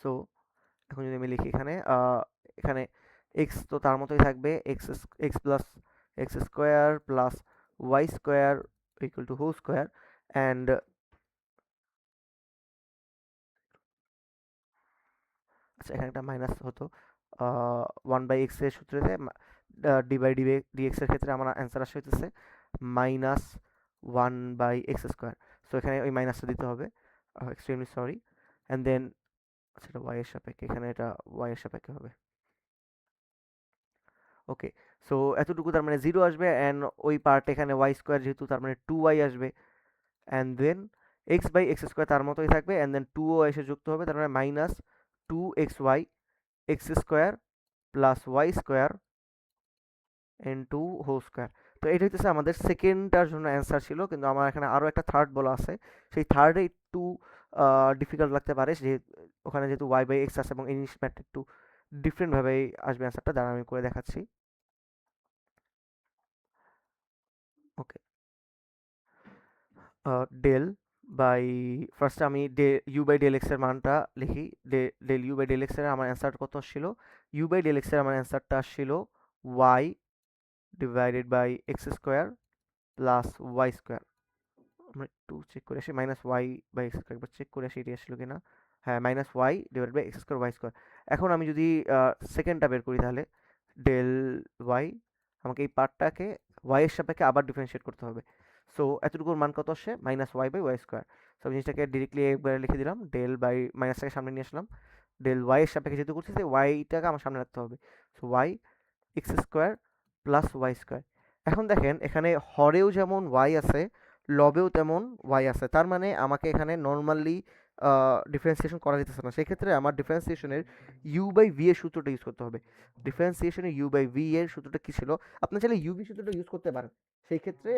সো এখন যদি আমি লিখি এখানে এখানে এক্স তো তার মতোই থাকবে, x x plus x square plus y square equal to whole square and আচ্ছা এখানে একটা মাইনাস হতো, 1/x এর সূত্রেতে ডি বাই ডিএক্স এর ক্ষেত্রে আমার অ্যান্সার আসে হইতেছে মাইনাস 1/x স্কোয়ার। সো এখানে ওই মাইনাসটা দিতে হবে, এক্সট্রিমলি সরি, অ্যান্ড দেন আচ্ছা এটা ওয়াই এর সাপেক্ষে, এখানে এটা ওয়াই এর সাপেক্ষে হবে। ওকে, সো এতটুকু তার মানে জিরো আসবে অ্যান্ড ওই পার্ট এখানে ওয়াই স্কোয়ার যেহেতু তার মানে 2y আসবে and then x by x square তার মতোই থাকবে অ্যান্ড দেন 2ও এসে যুক্ত হবে, তার মানে minus 2xy x square plus y square into whole square. তো এটা হচ্ছে আমাদের সেকেন্ডটার জন্য অ্যান্সার ছিল, কিন্তু আমার এখানে আরও একটা থার্ড বলা আছে, সেই থার্ডে একটু ডিফিকাল্ট লাগতে পারে, যে ওখানে যেহেতু ওয়াই বাই এক্স আছে এবং এই ম্যাথটা একটু ডিফারেন্টভাবে আসবে অ্যান্সারটা, দ্বারা আমি করে দেখাচ্ছি। ওকে, ডেল বাই ফার্স্টে আমি ইউ বাই ডেল এক্স এর মানটা লিখি, del you by del x এর আমার অ্যান্সার কত আসছিল, ইউ বাই ডেল এক্স এর আমার অ্যান্সারটা আসছিল y divided by x square plus y square. আমরা একটু চেক করে আসি, minus y by x square একবার চেক করে আসি এটি আসলো কিনা, হ্যাঁ minus y divide by x square y square. এখন আমি যদি সেকেন্ডটা বের করি তাহলে ডেল ওয়াই, আমাকে এই পার্টটাকে ওয়াই এর সাপেক্ষে আবার ডিফারেন্সিয়েট করতে হবে, সো এতটুকুর মান কত আসে minus y by y square. সব জিনিসটাকে ডিরেক্টলি একবার লিখে দিলাম, ডেল বাই মাইনাসটাকে সামনে নিয়ে আসলাম, ডেল ওয়াই এর সাপেক্ষে যেহেতু করছি ওয়াইটাকে আমার সামনে রাখতে হবে, so y x square plus y square. এখন দেখেন এখানে হরেও যেমন ওয়াই আছে লবেও তেমন ওয়াই আছে, তার মানে আমাকে এখানে নর্মালি ডিফারেন্সিয়েশন করা যেতেছে না, সেক্ষেত্রে আমার ডিফারেন্সিয়েশনের ইউ বাই ভি এর সূত্রটা ইউজ করতে হবে। ডিফারেন্সিয়েশনের ইউ বাই ভি এর সূত্রটা কী ছিল, আপনি চাইলে ইউভি সূত্রটা ইউজ করতে পারেন, সেই ক্ষেত্রে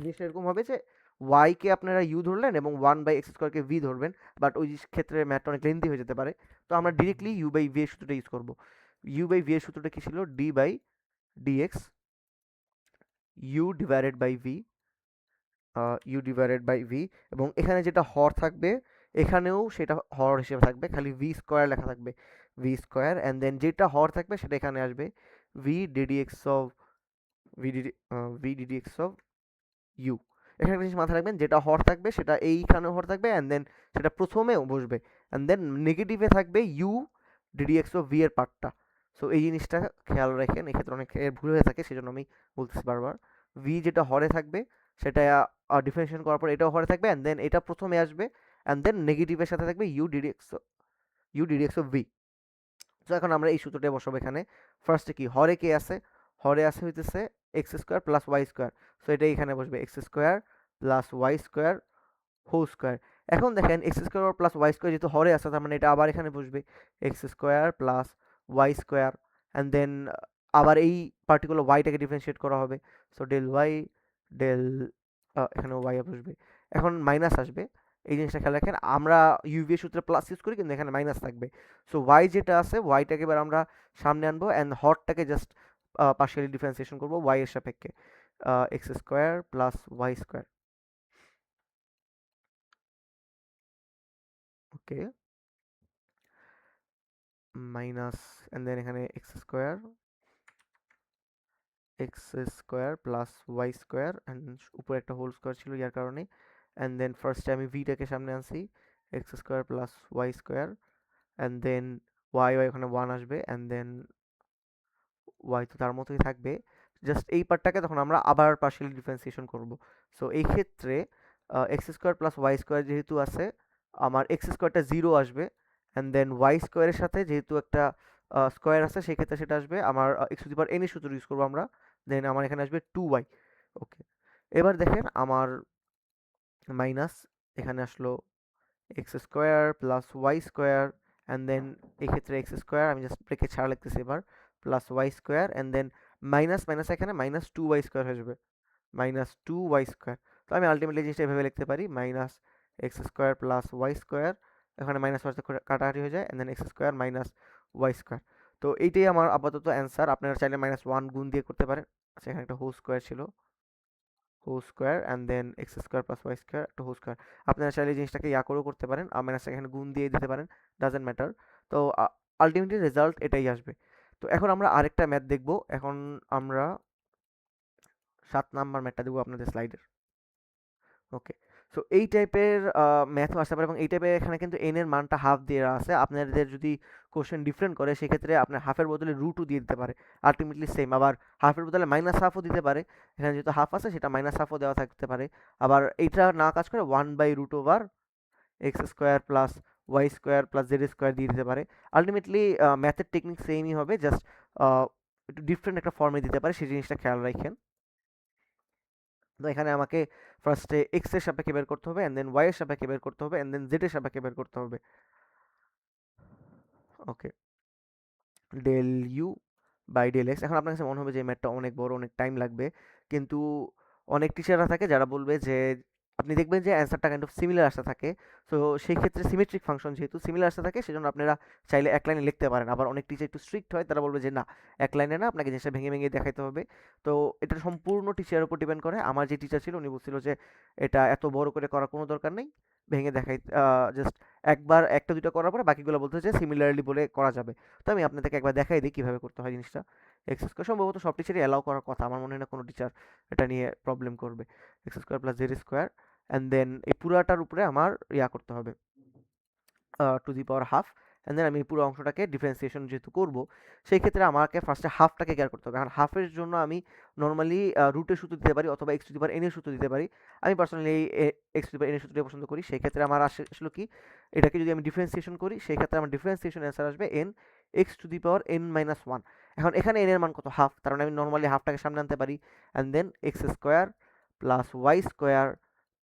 জিনিসটা এরকম হবে যে ওয়াইকে আপনারা ইউ ধরলেন এবং 1/x স্কোয়ারকে ভি ধরবেন, বাট ওই ক্ষেত্রে ম্যাথটা অনেক লেন্দি হয়ে যেতে পারে, তো আমরা ডিরেক্টলি ইউ বাই ভি এর সূত্রটা ইউজ করবো। ইউ বাই ভি এর সূত্রটা কী ছিল, d by d x u divided by v, u divided by v, এবং এখানে যেটা হর থাকবে এখানেও সেটা হর হিসেবে থাকবে, খালি ভি স্কোয়ার লেখা থাকবে, ভি স্কোয়ার অ্যান্ড দেন যেটা হর থাকবে সেটা এখানে আসবে v d d x of v d d x of u. এখানে একটা জিনিস মাথায় রাখবেন, যেটা হর থাকবে সেটা এইখানেও হর থাকবে অ্যান্ড দেন সেটা প্রথমেও বসবে অ্যান্ড দেন নেগেটিভে থাকবে ইউ ডিডিএক্স অফ ভি এর পার্টটা। সো এই জিনিসটা খেয়াল রাখেন, এক্ষেত্রে অনেক ভুল হয়ে থাকে, সেজন্য আমি বলতেছি বারবার, ভি যেটা হরে থাকবে সেটা ডিফারেন্সিয়েশন করার পর এটাও হরে থাকবে অ্যান্ড দেন এটা প্রথমে আসবে অ্যান্ড দেন নেগেটিভের সাথে থাকবে ইউ ডিডিএক্স অফ ভি। তো এখন আমরা এই সূত্রটা বসাবো এখানে, ফার্স্টে কি হরে কে আছে, হরে আছে হইতেছে x square plus y square. So এটাই এখানে বসবে x square plus y square whole square. এখন দেখেন x square plus y square যেহেতু হরে আছে, তার মানে এটা আবার এখানে বসবে x square plus y square, and then আবার এই পার্টিকুলার ওয়াইটাকে ডিফারেন্সিয়েট করা হবে। সো ডেল ওয়াই ডেল, এখানে ওয়াই বসবে। এখন মাইনাস আসবে, এই জিনিসটা খেয়াল রাখেন, আমরা ইউভি সূত্রে প্লাস ইউজ করি কিন্তু এখানে মাইনাস থাকবে। সো ওয়াই যেটা আছে ওয়াইটাকে এবার আমরা সামনে আনবো অ্যান্ড হরটাকে জাস্ট পার্শিয়ালি ডিফারেন্সিয়েশন করবো ওয়াই এর সাপেক্ষে, x square plus y square. Okay, minus, and then এখানে x square plus y square and উপরে একটা হোল স্কোয়ার ছিল যার কারণে, অ্যান্ড দেন ফার্স্টে আমি ভিটাকে সামনে আনছি x square plus y square, and then y ওখানে ওয়ান আসবে, অ্যান্ড দেন ওয়াই তো তার মতোই থাকবে, জাস্ট এই পার্টটাকে তখন আমরা আবার পার্শিয়ালি ডিফারেন্সিয়েশন করব। সো এই ক্ষেত্রে x square plus y square যেহেতু আছে, আমার এক্স স্কোয়ারটা জিরো আসবে, অ্যান্ড দেন ওয়াই স্কোয়ারের সাথে যেহেতু একটা স্কোয়ার আছে সেই ক্ষেত্রে সেটা আসবে আমার x to the power N এর সূত্র ইউজ করবো আমরা, দেন আমার এখানে আসবে টু ওয়াই। ওকে, এবার দেখেন আমার মাইনাস এখানে আসলো x square plus y square, and then এই ক্ষেত্রে এক্স স্কোয়ার আমি জাস্ট ব্রেকে ছাড়া লিখতেছি এবার, plus y square, and then minus minus এখানে মাইনাস টু ওয়াই স্কোয়ার হয়ে যাবে, মাইনাস টু ওয়াই স্কোয়ার। তো আমি আলটিমেটলি জিনিসটা এভাবে লিখতে পারি minus x square plus y square, এখানে মাইনাস ওয়াই কাটাকাটি হয়ে যায়, and then x square minus y square. তো এইটাই আমার আপাতত অ্যান্সার। আপনারা চাইলে মাইনাস ওয়ান গুণ দিয়ে করতে পারেন। আচ্ছা, এখানে একটা হোল স্কোয়ার ছিল, whole square and then x square plus y square একটা হোল স্কোয়ার। আপনারা চাইলে জিনিসটাকে ইয়া করেও করতে পারেন, মাইনাস এখানে গুণ দিয়ে দিতে পারেন, ডাজেন্ট ম্যাটার। তো আলটিমেটলি রেজাল্ট এটাই আসবে। তো এখন আমরা আরেকটা ম্যাথ দেখব। এখন আমরা 7 নাম্বার ম্যাথটা দেবো আপনাদের স্লাইডের। ওকে, সো এই টাইপের ম্যাথও আসতে পারে এবং এই টাইপের এখানে কিন্তু এন এর মানটা হাফ দেওয়া আছে। আপনাদের যদি কোশ্চেন ডিফারেন্ট করে সেক্ষেত্রে আপনার হাফের বদলে রুটও দিয়ে দিতে পারে, আলটিমেটলি সেম। আবার হাফের বদলে মাইনাস হাফও দিতে পারে, এখানে যেহেতু হাফ আছে সেটা মাইনাস হাফও দেওয়া থাকতে পারে। আবার এইটা না কাজ করে one by root over x square plus y square plus z square দিয়ে দিতে পারে। আলটিমেটলি ম্যাথের টেকনিক সেমই হবে, জাস্ট একটু ডিফারেন্ট একটা ফর্মে দিতে পারে, সেই জিনিসটা খেয়াল রাখেন। তো এখানে আমাকে ফার্স্টে এক্স এর সাপেক্ষে বের করতে হবে, অ্যান্ড দেন ওয়াই এর সাপেক্ষে বের করতে হবে, অ্যান্ড দেন জেড এর সাপেক্ষে বের করতে হবে। Okay, del you by del x. এখন আপনার কাছে মনে হবে যে ম্যাথটা অনেক বড়, অনেক টাইম লাগবে, কিন্তু অনেক টিচাররা থাকে যারা বলবে যে আপনি দেখবেন যে অ্যান্সারটা কাইন্ড অফ সিমিলার আসতে থাকে। সো সেই ক্ষেত্রে সিমেট্রিক ফাংশন যেহেতু সিমিলার আসতে থাকে সেজন্য আপনারা চাইলে এক লাইনে লিখতে পারেন। আবার অনেক টিচার একটু স্ট্রিক্ট হয়, তারা বলবে যে না, এক লাইনে না, আপনাকে জিনিসটা ভেঙে ভেঙে দেখাইতে হবে। তো এটা সম্পূর্ণ টিচারের উপর ডিপেন্ড করে। আমার যে টিচার ছিল উনি বলছিল যে এটা এত বড় করে করার কোনো দরকার নেই, ভেঙে দেখাই, জাস্ট একবার একটা দুটো করার পরে বাকিগুলো বলতে যে সিমিলারলি বলে করা যাবে। তো আমি আপনাদেরকে একবার দেখাই দিই কীভাবে করতে হয় জিনিসটা। এক্স স্কোয়ার সম্ভবত সব টিচারই অ্যালাউ করার কথা, আমার মনে হয় না কোনো টিচার এটা নিয়ে প্রবলেম করবে। X square plus z square, and then এই পুরাটার উপরে আমার ইয়া করতে হবে to the power half, and then আমি পুরো অংশটাকে ডিফারেন্সিয়েশন যেহেতু করব সেই ক্ষেত্রে আমাকে ফার্স্টে হাফটাকে কেয়ার করতে হবে। এখন হাফের জন্য আমি নর্মালি রুটের সূত্র দিতে পারি অথবা x to the power N এর সূত্র দিতে পারি। আমি personally x to the power N এর সূত্রটা পছন্দ করি। সেই ক্ষেত্রে আমার আসলে কি, এটাকে যদি আমি ডিফারেন্সিয়েশন করি সেই ক্ষেত্রে আমার ডিফারেন্সিয়েশন অ্যান্সার আসবে N x to the power N minus one. এখন এখানে এন এর মান কত, হাফ, তার মানে আমি নর্মালি হাফটাকে সামনে আনতে পারি, and then x square plus y square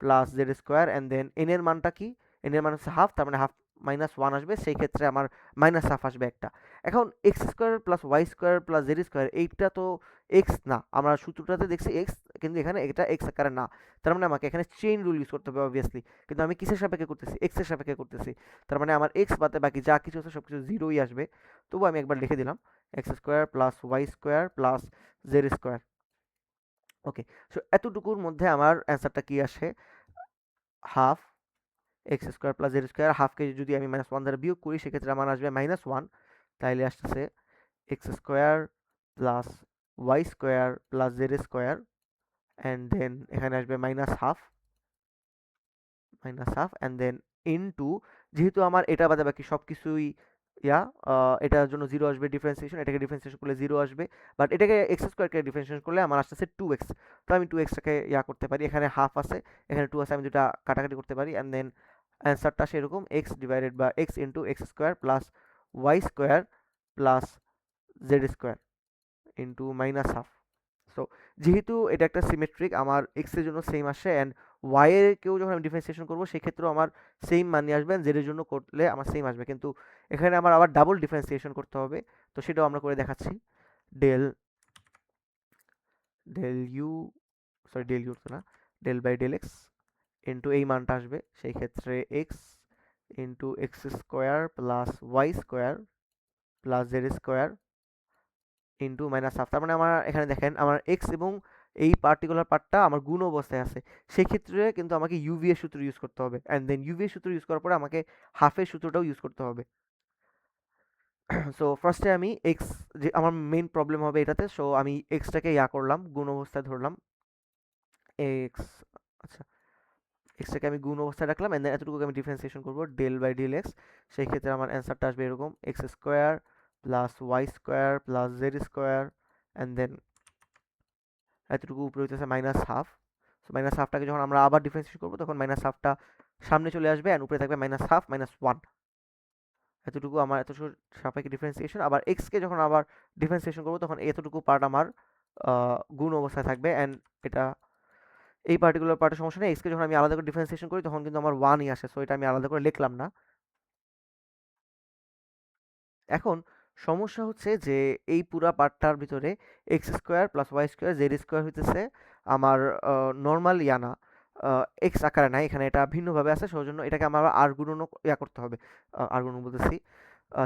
plus z square, and then n এর মানটা কি, এন এর মান হচ্ছে হাফ, তার মানে হাফ মাইনাস ওয়ান আসবে, সেই ক্ষেত্রে আমার মাইনাস হাফ আসবে একটা। এখন x square plus y square plus z square এইটা তো এক্স না, আমরা সূত্রটাতে দেখছি এক্স, কিন্তু এখানে এটা এক্স আকারে না, তার মানে আমাকে এখানে চেইন রুল ইউজ করতে হবে অবভিয়াসলি। কিন্তু আমি কিসের সাপেক্ষে করতেছি, এক্স এর সাপেক্ষে করতেছি, তার মানে আমার এক্স বাদে বাকি যা কিছু আছে সব কিছু জিরোই আসবে। তবু আমি একবার লিখে দিলাম x square plus y square plus z square. Okay, so এতটুকুর মধ্যে আমার অ্যান্সারটা কি আসে, half x square plus z square, হাফকে যদি আমি মাইনাস ওয়ান দ্বারা বিয়োগ করি সেক্ষেত্রে আমার আসবে মাইনাস ওয়ান, তাইলে আসতেছে x square plus y square plus z square, and then এখানে আসবে minus half and then into, যেহেতু আমার এটা বাদে বাকি সব কিছুই ইয়া, এটার জন্য জিরো আসবে ডিফারেন্সিয়েশন, এটাকে ডিফারেন্সিয়েশন করলে জিরো আসবে, বাট এটাকে এক্স স্কোয়ারকে ডিফারেন্সিয়েশন করলে আমার আসতেছে টু এক্স। তো আমি টু এক্সটাকে ইয়া করতে পারি, এখানে হাফ আছে এখানে টু আছে, আমি দুটা কাটাকাটি করতে পারি, অ্যান্ড দেন অ্যান্সারটা সেরকম x divided by x into x square plus y square plus z square into minus half. So যেহেতু এটা একটা সিমেট্রিক, আমার এক্স এর জন্য সেম আসে, অ্যান্ড ওয়াই এর কেউ যখন আমি ডিফারেন্সিয়েশন করবো সেক্ষেত্রেও আমার সেম মান নিয়ে আসবে, জেড এর জন্য করলে আমার সেম আসবে, কিন্তু এখানে আমার আবার ডাবল ডিফারেন্সিয়েশন করতে হবে। তো সেটাও আমরা করে দেখাচ্ছি। Del del u del u তো না, del by del x into এই মানটা আসবে, সেই ক্ষেত্রে x into x square plus y square plus z square into minus half. তার মানে আমার এখানে দেখেন আমার এক্স এবং এই পার্টিকুলার পার্টটা আমার গুণ অবস্থায় আছে, সেক্ষেত্রে কিন্তু আমাকে ইউভি এর সূত্র ইউজ করতে হবে, অ্যান্ড দেন ইউভি এর সূত্র ইউজ করার পরে আমাকে হাফের সূত্রটাও ইউজ করতে হবে। সো ফার্স্টে আমি এক্স, যে আমার মেইন প্রবলেম হবে এটাতে, সো আমি এক্সটাকে ইয়া করলাম, গুণ অবস্থায় ধরলাম এক্স। আচ্ছা, এক্সটাকে আমি গুণ অবস্থায় রাখলাম, এন্ড দেন এতটুকু আমি ডিফারেন্সিয়েশন করবো ডেল বাই ডেল এক্স, সেই ক্ষেত্রে আমার অ্যান্সারটা আসবে এরকম, x square plus y square plus z square, and then এতটুকু উপরে হইতেছে মাইনাস হাফ। সো মাইনাস হাফটাকে যখন আমরা আবার ডিফারেন্সিয়েশন করবো তখন মাইনাস হাফটা সামনে চলে আসবে, অ্যান্ড উপরে থাকবে মাইনাস হাফ মাইনাস ওয়ান। এতটুকু আমার এত সাপেক্ষে ডিফারেন্সিয়েশন, আবার এক্সকে যখন আবার ডিফারেন্সিয়েশন করবো তখন এতটুকু পার্ট আমার গুণ অবস্থায় থাকবে, অ্যান্ড এটা এই পার্টিকুলার পার্টের সমস্যা নেই। এক্সকে যখন আমি আলাদা করে ডিফারেন্সিয়েশন করি তখন কিন্তু আমার ওয়ানই আসে, সো এটা আমি আলাদা করে লিখলাম না। এখন সমস্যা হচ্ছে যে এই পুরা পার্টটার ভিতরে x square plus y square z square হইতেছে আমার নর্মাল ইয়া না, এক্স আকারে নাই, এখানে এটা ভিন্নভাবে আছে, সেজন্য এটাকে আমার আর গুণন ইয়া করতে হবে, আর গুণন বলতেছি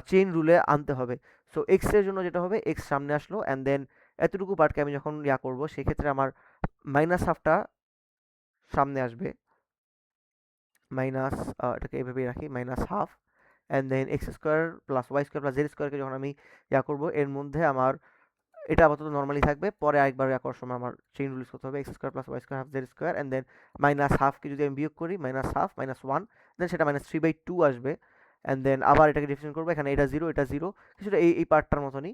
চেইন রুলে আনতে হবে। সো এক্স এর জন্য যেটা হবে, এক্স সামনে আসলো, অ্যান্ড দেন এতটুকু পার্টকে আমি যখন ইয়া করবো সেক্ষেত্রে আমার মাইনাস হাফটা সামনে আসবে, মাইনাস, এটাকে এভাবেই রাখি minus half, and then x square plus y square plus z স্কোয়ারকে যখন আমি ইয়া করবো এর মধ্যে আমার এটা আপাতত নর্মালি থাকবে, পরে আরেকবার ইয়া করার সময় আমার চেইন রুল ইউজ করতে হবে, x square plus y square half z square, and then minus হাফকে যদি আমি বিয়োগ করি minus half minus one, then সেটা মাইনাস থ্রি বাই টু আসবে, অ্যান্ড দেন আবার এটাকে ডিফারেন্সিয়েট করবো, এখানে এটা জিরো কিছুটা এই পার্টটার মতনই,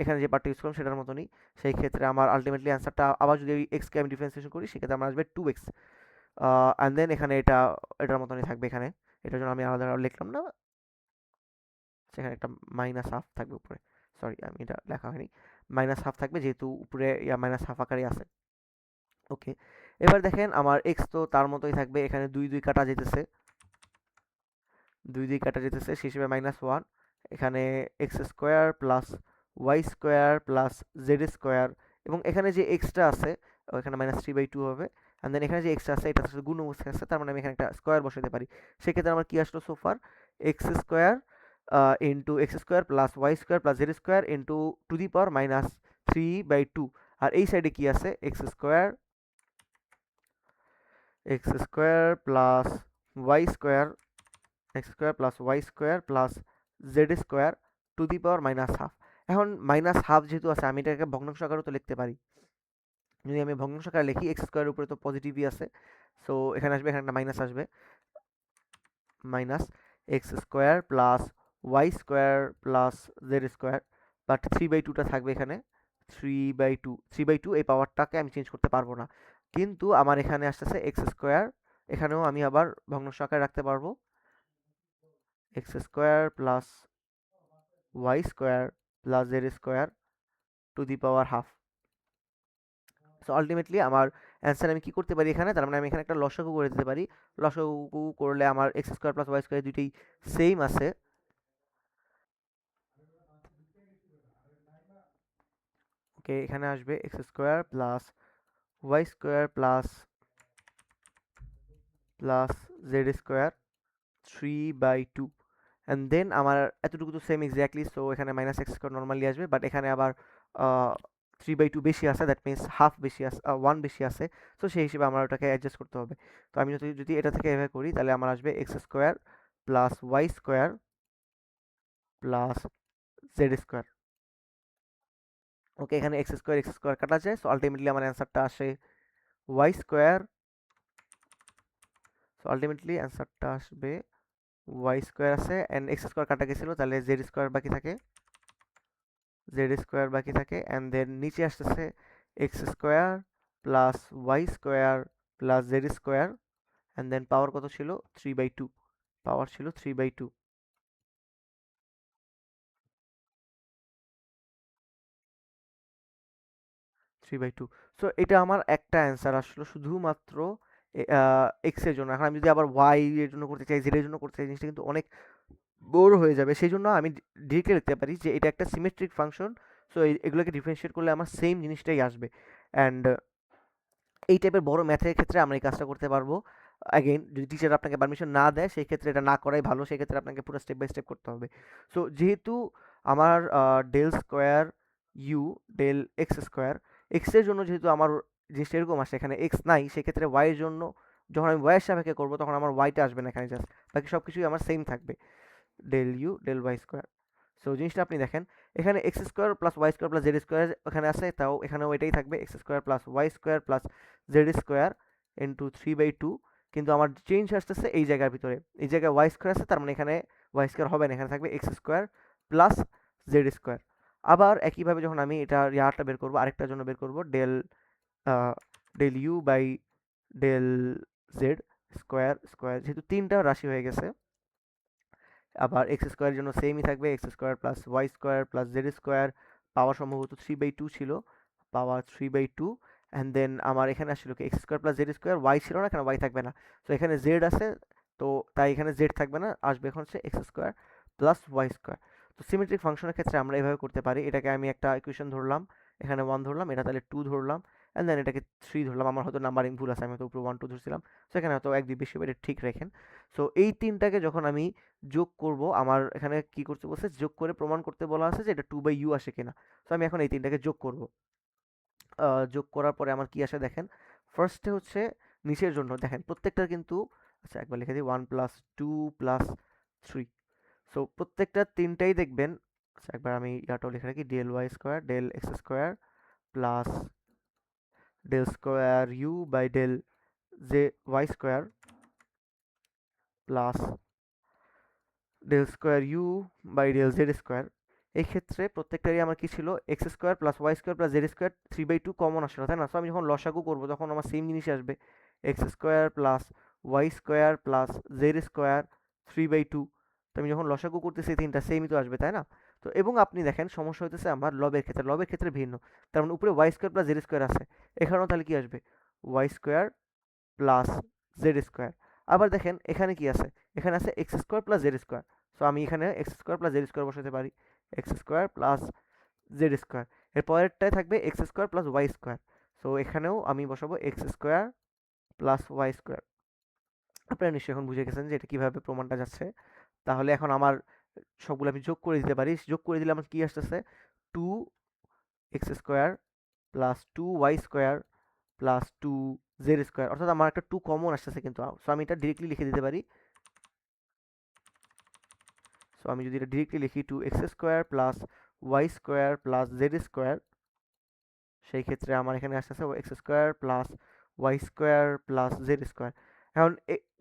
এখানে যে পার্টটা ইউজ করলাম সেটার মতনই, সেই ক্ষেত্রে আমার আলটিমেটলি অ্যান্সারটা আবার যদি এক্সকে আমি ডিফারেন্সিয়েশন করি সেক্ষেত্রে আমার আসবে টু এক্স, অ্যান্ড দেন এখানে এটার মতনই থাকবে এখানে, এটার জন্য আমি আলাদা লিখলাম না, সেখানে একটা মাইনাস হাফ থাকবে উপরে, সরি আমি এটা লেখা হয়নি, মাইনাস হাফ থাকবে যেহেতু উপরে ইয়া মাইনাস হাফ আকারে আছে। ওকে, এবার দেখেন আমার এক্স তো তার মতোই থাকবে, এখানে দুই দুই কাটা যেতেছে, দুই দুই কাটা যেতেছে, সেই হিসেবে মাইনাস ওয়ান, এখানে x square plus y square plus z square, এবং এখানে যে এক্সট্রা আছে এখানে মাইনাস থ্রি বাই টু হবে, অ্যান্ড দেন এখানে যে এক্সট্রা আছে এটা গুণ অবস্থায় আছে, তার মানে আমি এখানে একটা স্কোয়ার বসাতে পারি, সেক্ষেত্রে আমার কি আসলো so far, x square into x square plus y square plus z square into to the power minus three by two, আর এই সাইডে কি আছে x square plus y square x square plus y square plus z square to the power minus half. এখন মাইনাস হাফ যেহেতু আছে আমি এটাকে ভগ্নাংশ আকারেও তো লিখতে পারি, যদি আমি ভগ্নাংশ আকারে লিখি এক্স স্কোয়ারের উপরে তো পজিটিভই আছে, সো এখানে আসবে, এখানে একটা মাইনাস আসবে, minus x square plus y square plus z square, but three by টুটা থাকবে এখানে, থ্রি বাই টু এই পাওয়ারটাকে আমি চেঞ্জ করতে পারবো না, কিন্তু আমার এখানে আসতেছে এক্স স্কোয়ার, এখানেও আমি আবার ভগ্নাংশ আকারে রাখতে পারবো, x square plus y square plus z square to the power half. So ultimately আমার অ্যান্সার আমি কি করতে পারি এখানে, তার মানে আমি এখানে একটা লসাগু করে দিতে পারি, লসাগু করলে আমার x square plus y square দুইটাই সেম আছে, ওকে এখানে আসবে x square plus y square plus z square three by two, and then আমার এতটুকু তো সেম এক্স্যাক্টলি, সো এখানে মাইনাস এক্স স্কোয়ার নর্মালি আসবে, বাট এখানে আবার থ্রি বাই টু বেশি আছে, দ্যাট মিনস হাফ বেশি আছে, ওয়ান বেশি আছে, সো সেই হিসেবে আমার ওটাকে অ্যাডজাস্ট করতে হবে। তো আমি যদি এটা থেকে এভাবে করি তাহলে আমার আসবে x square plus y square plus z square, okay এখানে এক্স স্কোয়ার কাটা যায়, সো আলটিমেটলি আমার অ্যান্সারটা আসে ওয়াই স্কোয়ার, সো আলটিমেটলি অ্যান্সারটা আসবে ওয়াই স্কোয়ার আছে, অ্যান্ড এক্স স্কোয়ার কাটা গেছিলো, তাহলে জেড স্কোয়ার বাকি থাকে, অ্যান্ড দেন নিচে আসতেছে x square plus y square plus z square, and then power কত ছিল থ্রি বাই টু, পাওয়ার ছিল থ্রি বাই টু, 3/2। সো এটা আমার একটা অ্যান্সার আসলো শুধুমাত্র এক্স এর জন্য। এখন আমি যদি আবার ওয়াই এর জন্য করতে চাই, জেড এর জন্য করতে চাই, জিনিসটা কিন্তু অনেক বোর হয়ে যাবে। সেই জন্য আমি ডিরেক্টলি লিখতে পারি যে এটা একটা সিমেট্রিক ফাংশন। সো এগুলোকে ডিফারেন্সিয়েট করলে আমার সেম জিনিসটাই আসবে। অ্যান্ড এই টাইপের বড় ম্যাথের ক্ষেত্রে আমরা এই কাজটা করতে পারবো। অ্যাগেইন যদি টিচার আপনাকে পারমিশন না দেয় সেই ক্ষেত্রে এটা না করাই ভালো। সেক্ষেত্রে আপনাকে পুরো স্টেপ বাই স্টেপ করতে হবে। সো যেহেতু আমার del square you del x square, x এর জন্য যেহেতু আমার জিনিসটা এরকম আসে, এখানে এক্স নাই, সেক্ষেত্রে ওয়াই এর জন্য যখন আমি ওয়াই এর সাপেক্ষে করবো তখন আমার ওয়াইটা আসবে না এখানে, জাস্ট বাকি সব কিছুই আমার সেম থাকবে, del u del Y square. So জিনিসটা আপনি দেখেন, এখানে x square plus y square plus z square এখানে আছে, তাও এখানেও এটাই থাকবে, x square plus y square plus z square into 3/2। কিন্তু আমার চেঞ্জ আসতেছে এই জায়গার ভিতরে, এই জায়গায় ওয়াই স্কোয়ার আছে, তার মানে এখানে ওয়াই স্কোয়ার হবে না, এখানে থাকবে x square plus z square. আবার একইভাবে যখন আমি এটা ইয়ারটা বের করবো, আরেকটার জন্য বের করবো, del del you by del z square square, যেহেতু তিনটা রাশি হয়ে গেছে, আবার এক্স স্কোয়ারের জন্য সেমই থাকবে, x square plus y square plus z square, power সম্ভবত 3/2 ছিল, পাওয়ার 3/2। অ্যান্ড দেন আমার এখানে আসলে কি x square plus z square, y ছিল না, এখানে ওয়াই থাকবে না, তো এখানে জেড আছে, তো তাই এখানে জেড থাকবে না, আসবে এখন হচ্ছে x square plus y square. তো সিমেট্রিক ফাংশনের ক্ষেত্রে আমরা এভাবে করতে পারি, এটাকে আমি একটা ইকুয়েশন ধরলাম, এখানে 1 ধরলাম, এটা তাহলে 2 ধরলাম, অ্যান্ড দেন এটাকে 3 ধরলাম, আমার হয়তো নাম্বারিং ভুল আছে, আমি হয়তো উপরে 1 2 ধরছিলাম, সেখানে হয়তো 1 2 বেশি হবে, এটা ঠিক রাখেন। সো এই তিনটাকে যখন আমি যোগ করব, আমার এখানে কি করতে বলছে, যোগ করে প্রমাণ করতে বলা আছে যে এটা 2/u আসে কিনা। তো আমি এখন এই তিনটাকে যোগ করব। যোগ করার পরে আমার কি আসে দেখেন, ফার্স্টে হচ্ছে নিচের জন্য দেখেন প্রত্যেকটার কিন্তু, আচ্ছা একবার লিখে দিই 1 প্লাস 2 প্লাস 3। সো প্রত্যেকটা তিনটাই দেখবেন, আচ্ছা একবার আমি ইয়াটাও লিখে রাখি, del Y square del x square plus del square you by del j y square plus del square you by del z square. এই ক্ষেত্রে প্রত্যেকটারই আমার কি ছিল, x square plus y square plus z square 3/2 common আসলো, তাই না? সো আমি যখন লসাগু করবো তখন আমার সেম জিনিস আসবে, x square plus y square plus z square 3/2। তো আমি যখন লসাগু করতেছি তিনটা সেমই তো আসবে, তাই না? তো এবং আপনি দেখেন সমস্যা হইতেছে আমার লবের ক্ষেত্রে ভিন্ন, তার মানে উপরে y square plus z square আছে, এখানেও তাহলে কি আসবে, y square plus z square. আবার দেখেন এখানে কি আছে, এখানে আছে x square plus z square. So আমি এখানে x square plus z square বসাতে পারি, x square plus z square. এর পরেরটায় থাকবে x square plus y square. So এখানেও আমি বসাবো x square plus y square. আপনারা নিশ্চয়ই এখন বুঝে গেছেন যে এটা কিভাবে প্রমাণটা যাচ্ছে। তাহলে এখন আমার সবগুলো আমি যোগ করে দিতে পারি, যোগ করে দিলে আমার কি আসতেছে, 2x² plus 2y² plus 2z², অর্থাৎ আমার একটা 2 কমন আসতেছে কিন্তু। সো আমি এটা ডিরেক্টলি লিখে দিতে পারি। সো আমি যদি এটা ডিরেক্টলি লিখি 2x² plus y² plus z², সেই ক্ষেত্রে আমার এখানে আসতেছে x² plus y² plus z²। এখন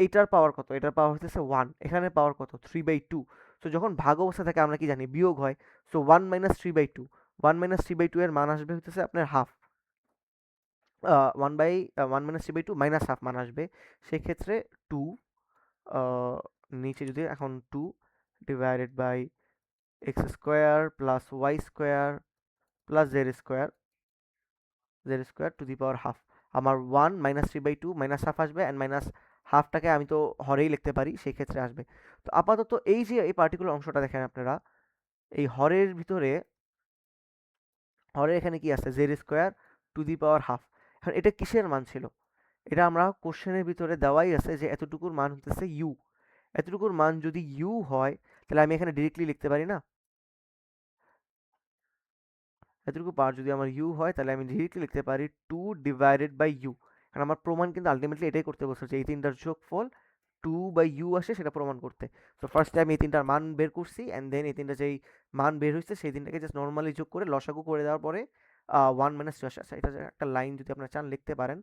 এইটার পাওয়ার কত, এটার পাওয়ার হচ্ছে 1, এখানে পাওয়ার কত 3/2। সো যখন ভাগ অবস্থা থাকে আমরা কি জানি বিয়োগ হয়, সো 1 মাইনাস 3/2, 1 মাইনাস 3/2 এর মান আসবে হচ্ছে আপনার হাফ, 1 মাইনাস 3/2 মাইনাস হাফ মান আসবে, সেক্ষেত্রে 2, নিচে যদি এখন 2 divided by x² plus y² plus z² to the power half. আমার 1 মাইনাস 3/2 মাইনাস হাফ আসবে, অ্যান্ড মাইনাস হাফটাকে আমি তো হরেই লিখতে পারি, সেই ক্ষেত্রে আসবে। তো আপাতত এই যে এই পার্টিকুলার অংশটা দেখেন আপনারা, এই হরের ভিতরে, হরের এখানে কি আছে, z² to the power half. এখন এটা কিসের মান ছিল, এটা আমরা কোশ্চেনের ভিতরে দেওয়াই আছে যে এতটুকুর মান হতেছে ইউ। এতটুকুর মান যদি ইউ হয় তাহলে আমি এখানে ডিরেক্টলি লিখতে পারি না, এতটুকু পাওয়ার যদি আমার ইউ হয় তাহলে আমি ডিরেক্টলি লিখতে পারি 2 ডিভাইডেড বাই ইউ। কারণ আমার প্রমাণ কিন্তু আলটিমেটলি এটাই করতে বলছে যে এই তিনটার যোগফল 2/u আসে সেটা প্রমাণ করতে। তো ফার্স্টে আমি এই তিনটার মান বের করছি, অ্যান্ড দেন এই তিনটা যেই মান বের হয়েছে সেই তিনটাকে জাস্ট নর্মালি যোগ করে লসাগু করে দেওয়ার পরে 1 মাইনাস 2 আসে। এটা যে একটা লাইন যদি আপনারা চান লিখতে পারেন,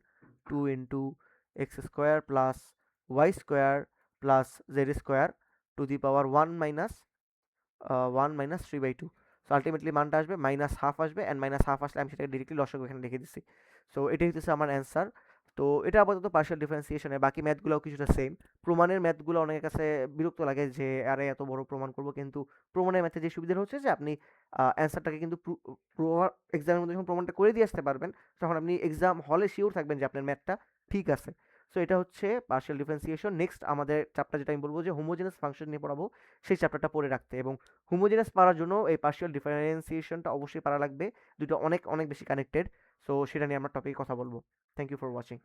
2 into x² plus y² plus z² to the power 1 minus 3/2। So ultimately মানটা আসবে মাইনাস হাফ আসবে, অ্যান্ড মাইনাস হাফ আসলে আমি সেটাকে ডিরেক্টলি লসাগু এখানে লিখে দিচ্ছি। সো এটাই হচ্ছে আমার অ্যান্সার। তো এটা আপাতত পার্শিয়াল ডিফারেন্সিয়েশনের, বাকি ম্যাথগুলোও কিছুটা সেম। প্রমাণের ম্যাথগুলো অনেকের কাছে বিরক্ত লাগে যে আরে এত বড় প্রমাণ করব, কিন্তু প্রমাণের ম্যাথে যে সুবিধা হচ্ছে যে আপনি অ্যান্সারটাকে কিন্তু এক্সামের মধ্যে যখন প্রমাণটা করে দিয়ে আসতে পারবেন, তখন আপনি এক্সাম হলে শিওর থাকবেন যে আপনার ম্যাথটা ঠিক আছে। সো এটা হচ্ছে পার্শিয়াল ডিফারেন্সিয়েশন। নেক্সট আমাদের চ্যাপ্টার যেটা আমি বলবো যে হোমোজেনাস ফাংশন নিয়ে পড়াবো, সেই চ্যাপ্টারটা পড়ে রাখতে। এবং হোমোজেনাস পারার জন্য এই পার্শিয়াল ডিফারেন্সিয়েশনটা অবশ্যই পারা লাগবে। দুটো অনেক অনেক বেশি কানেক্টেড। সো সেটা নিয়ে আমরা টপিকে কথা বলবো। Thank you for watching.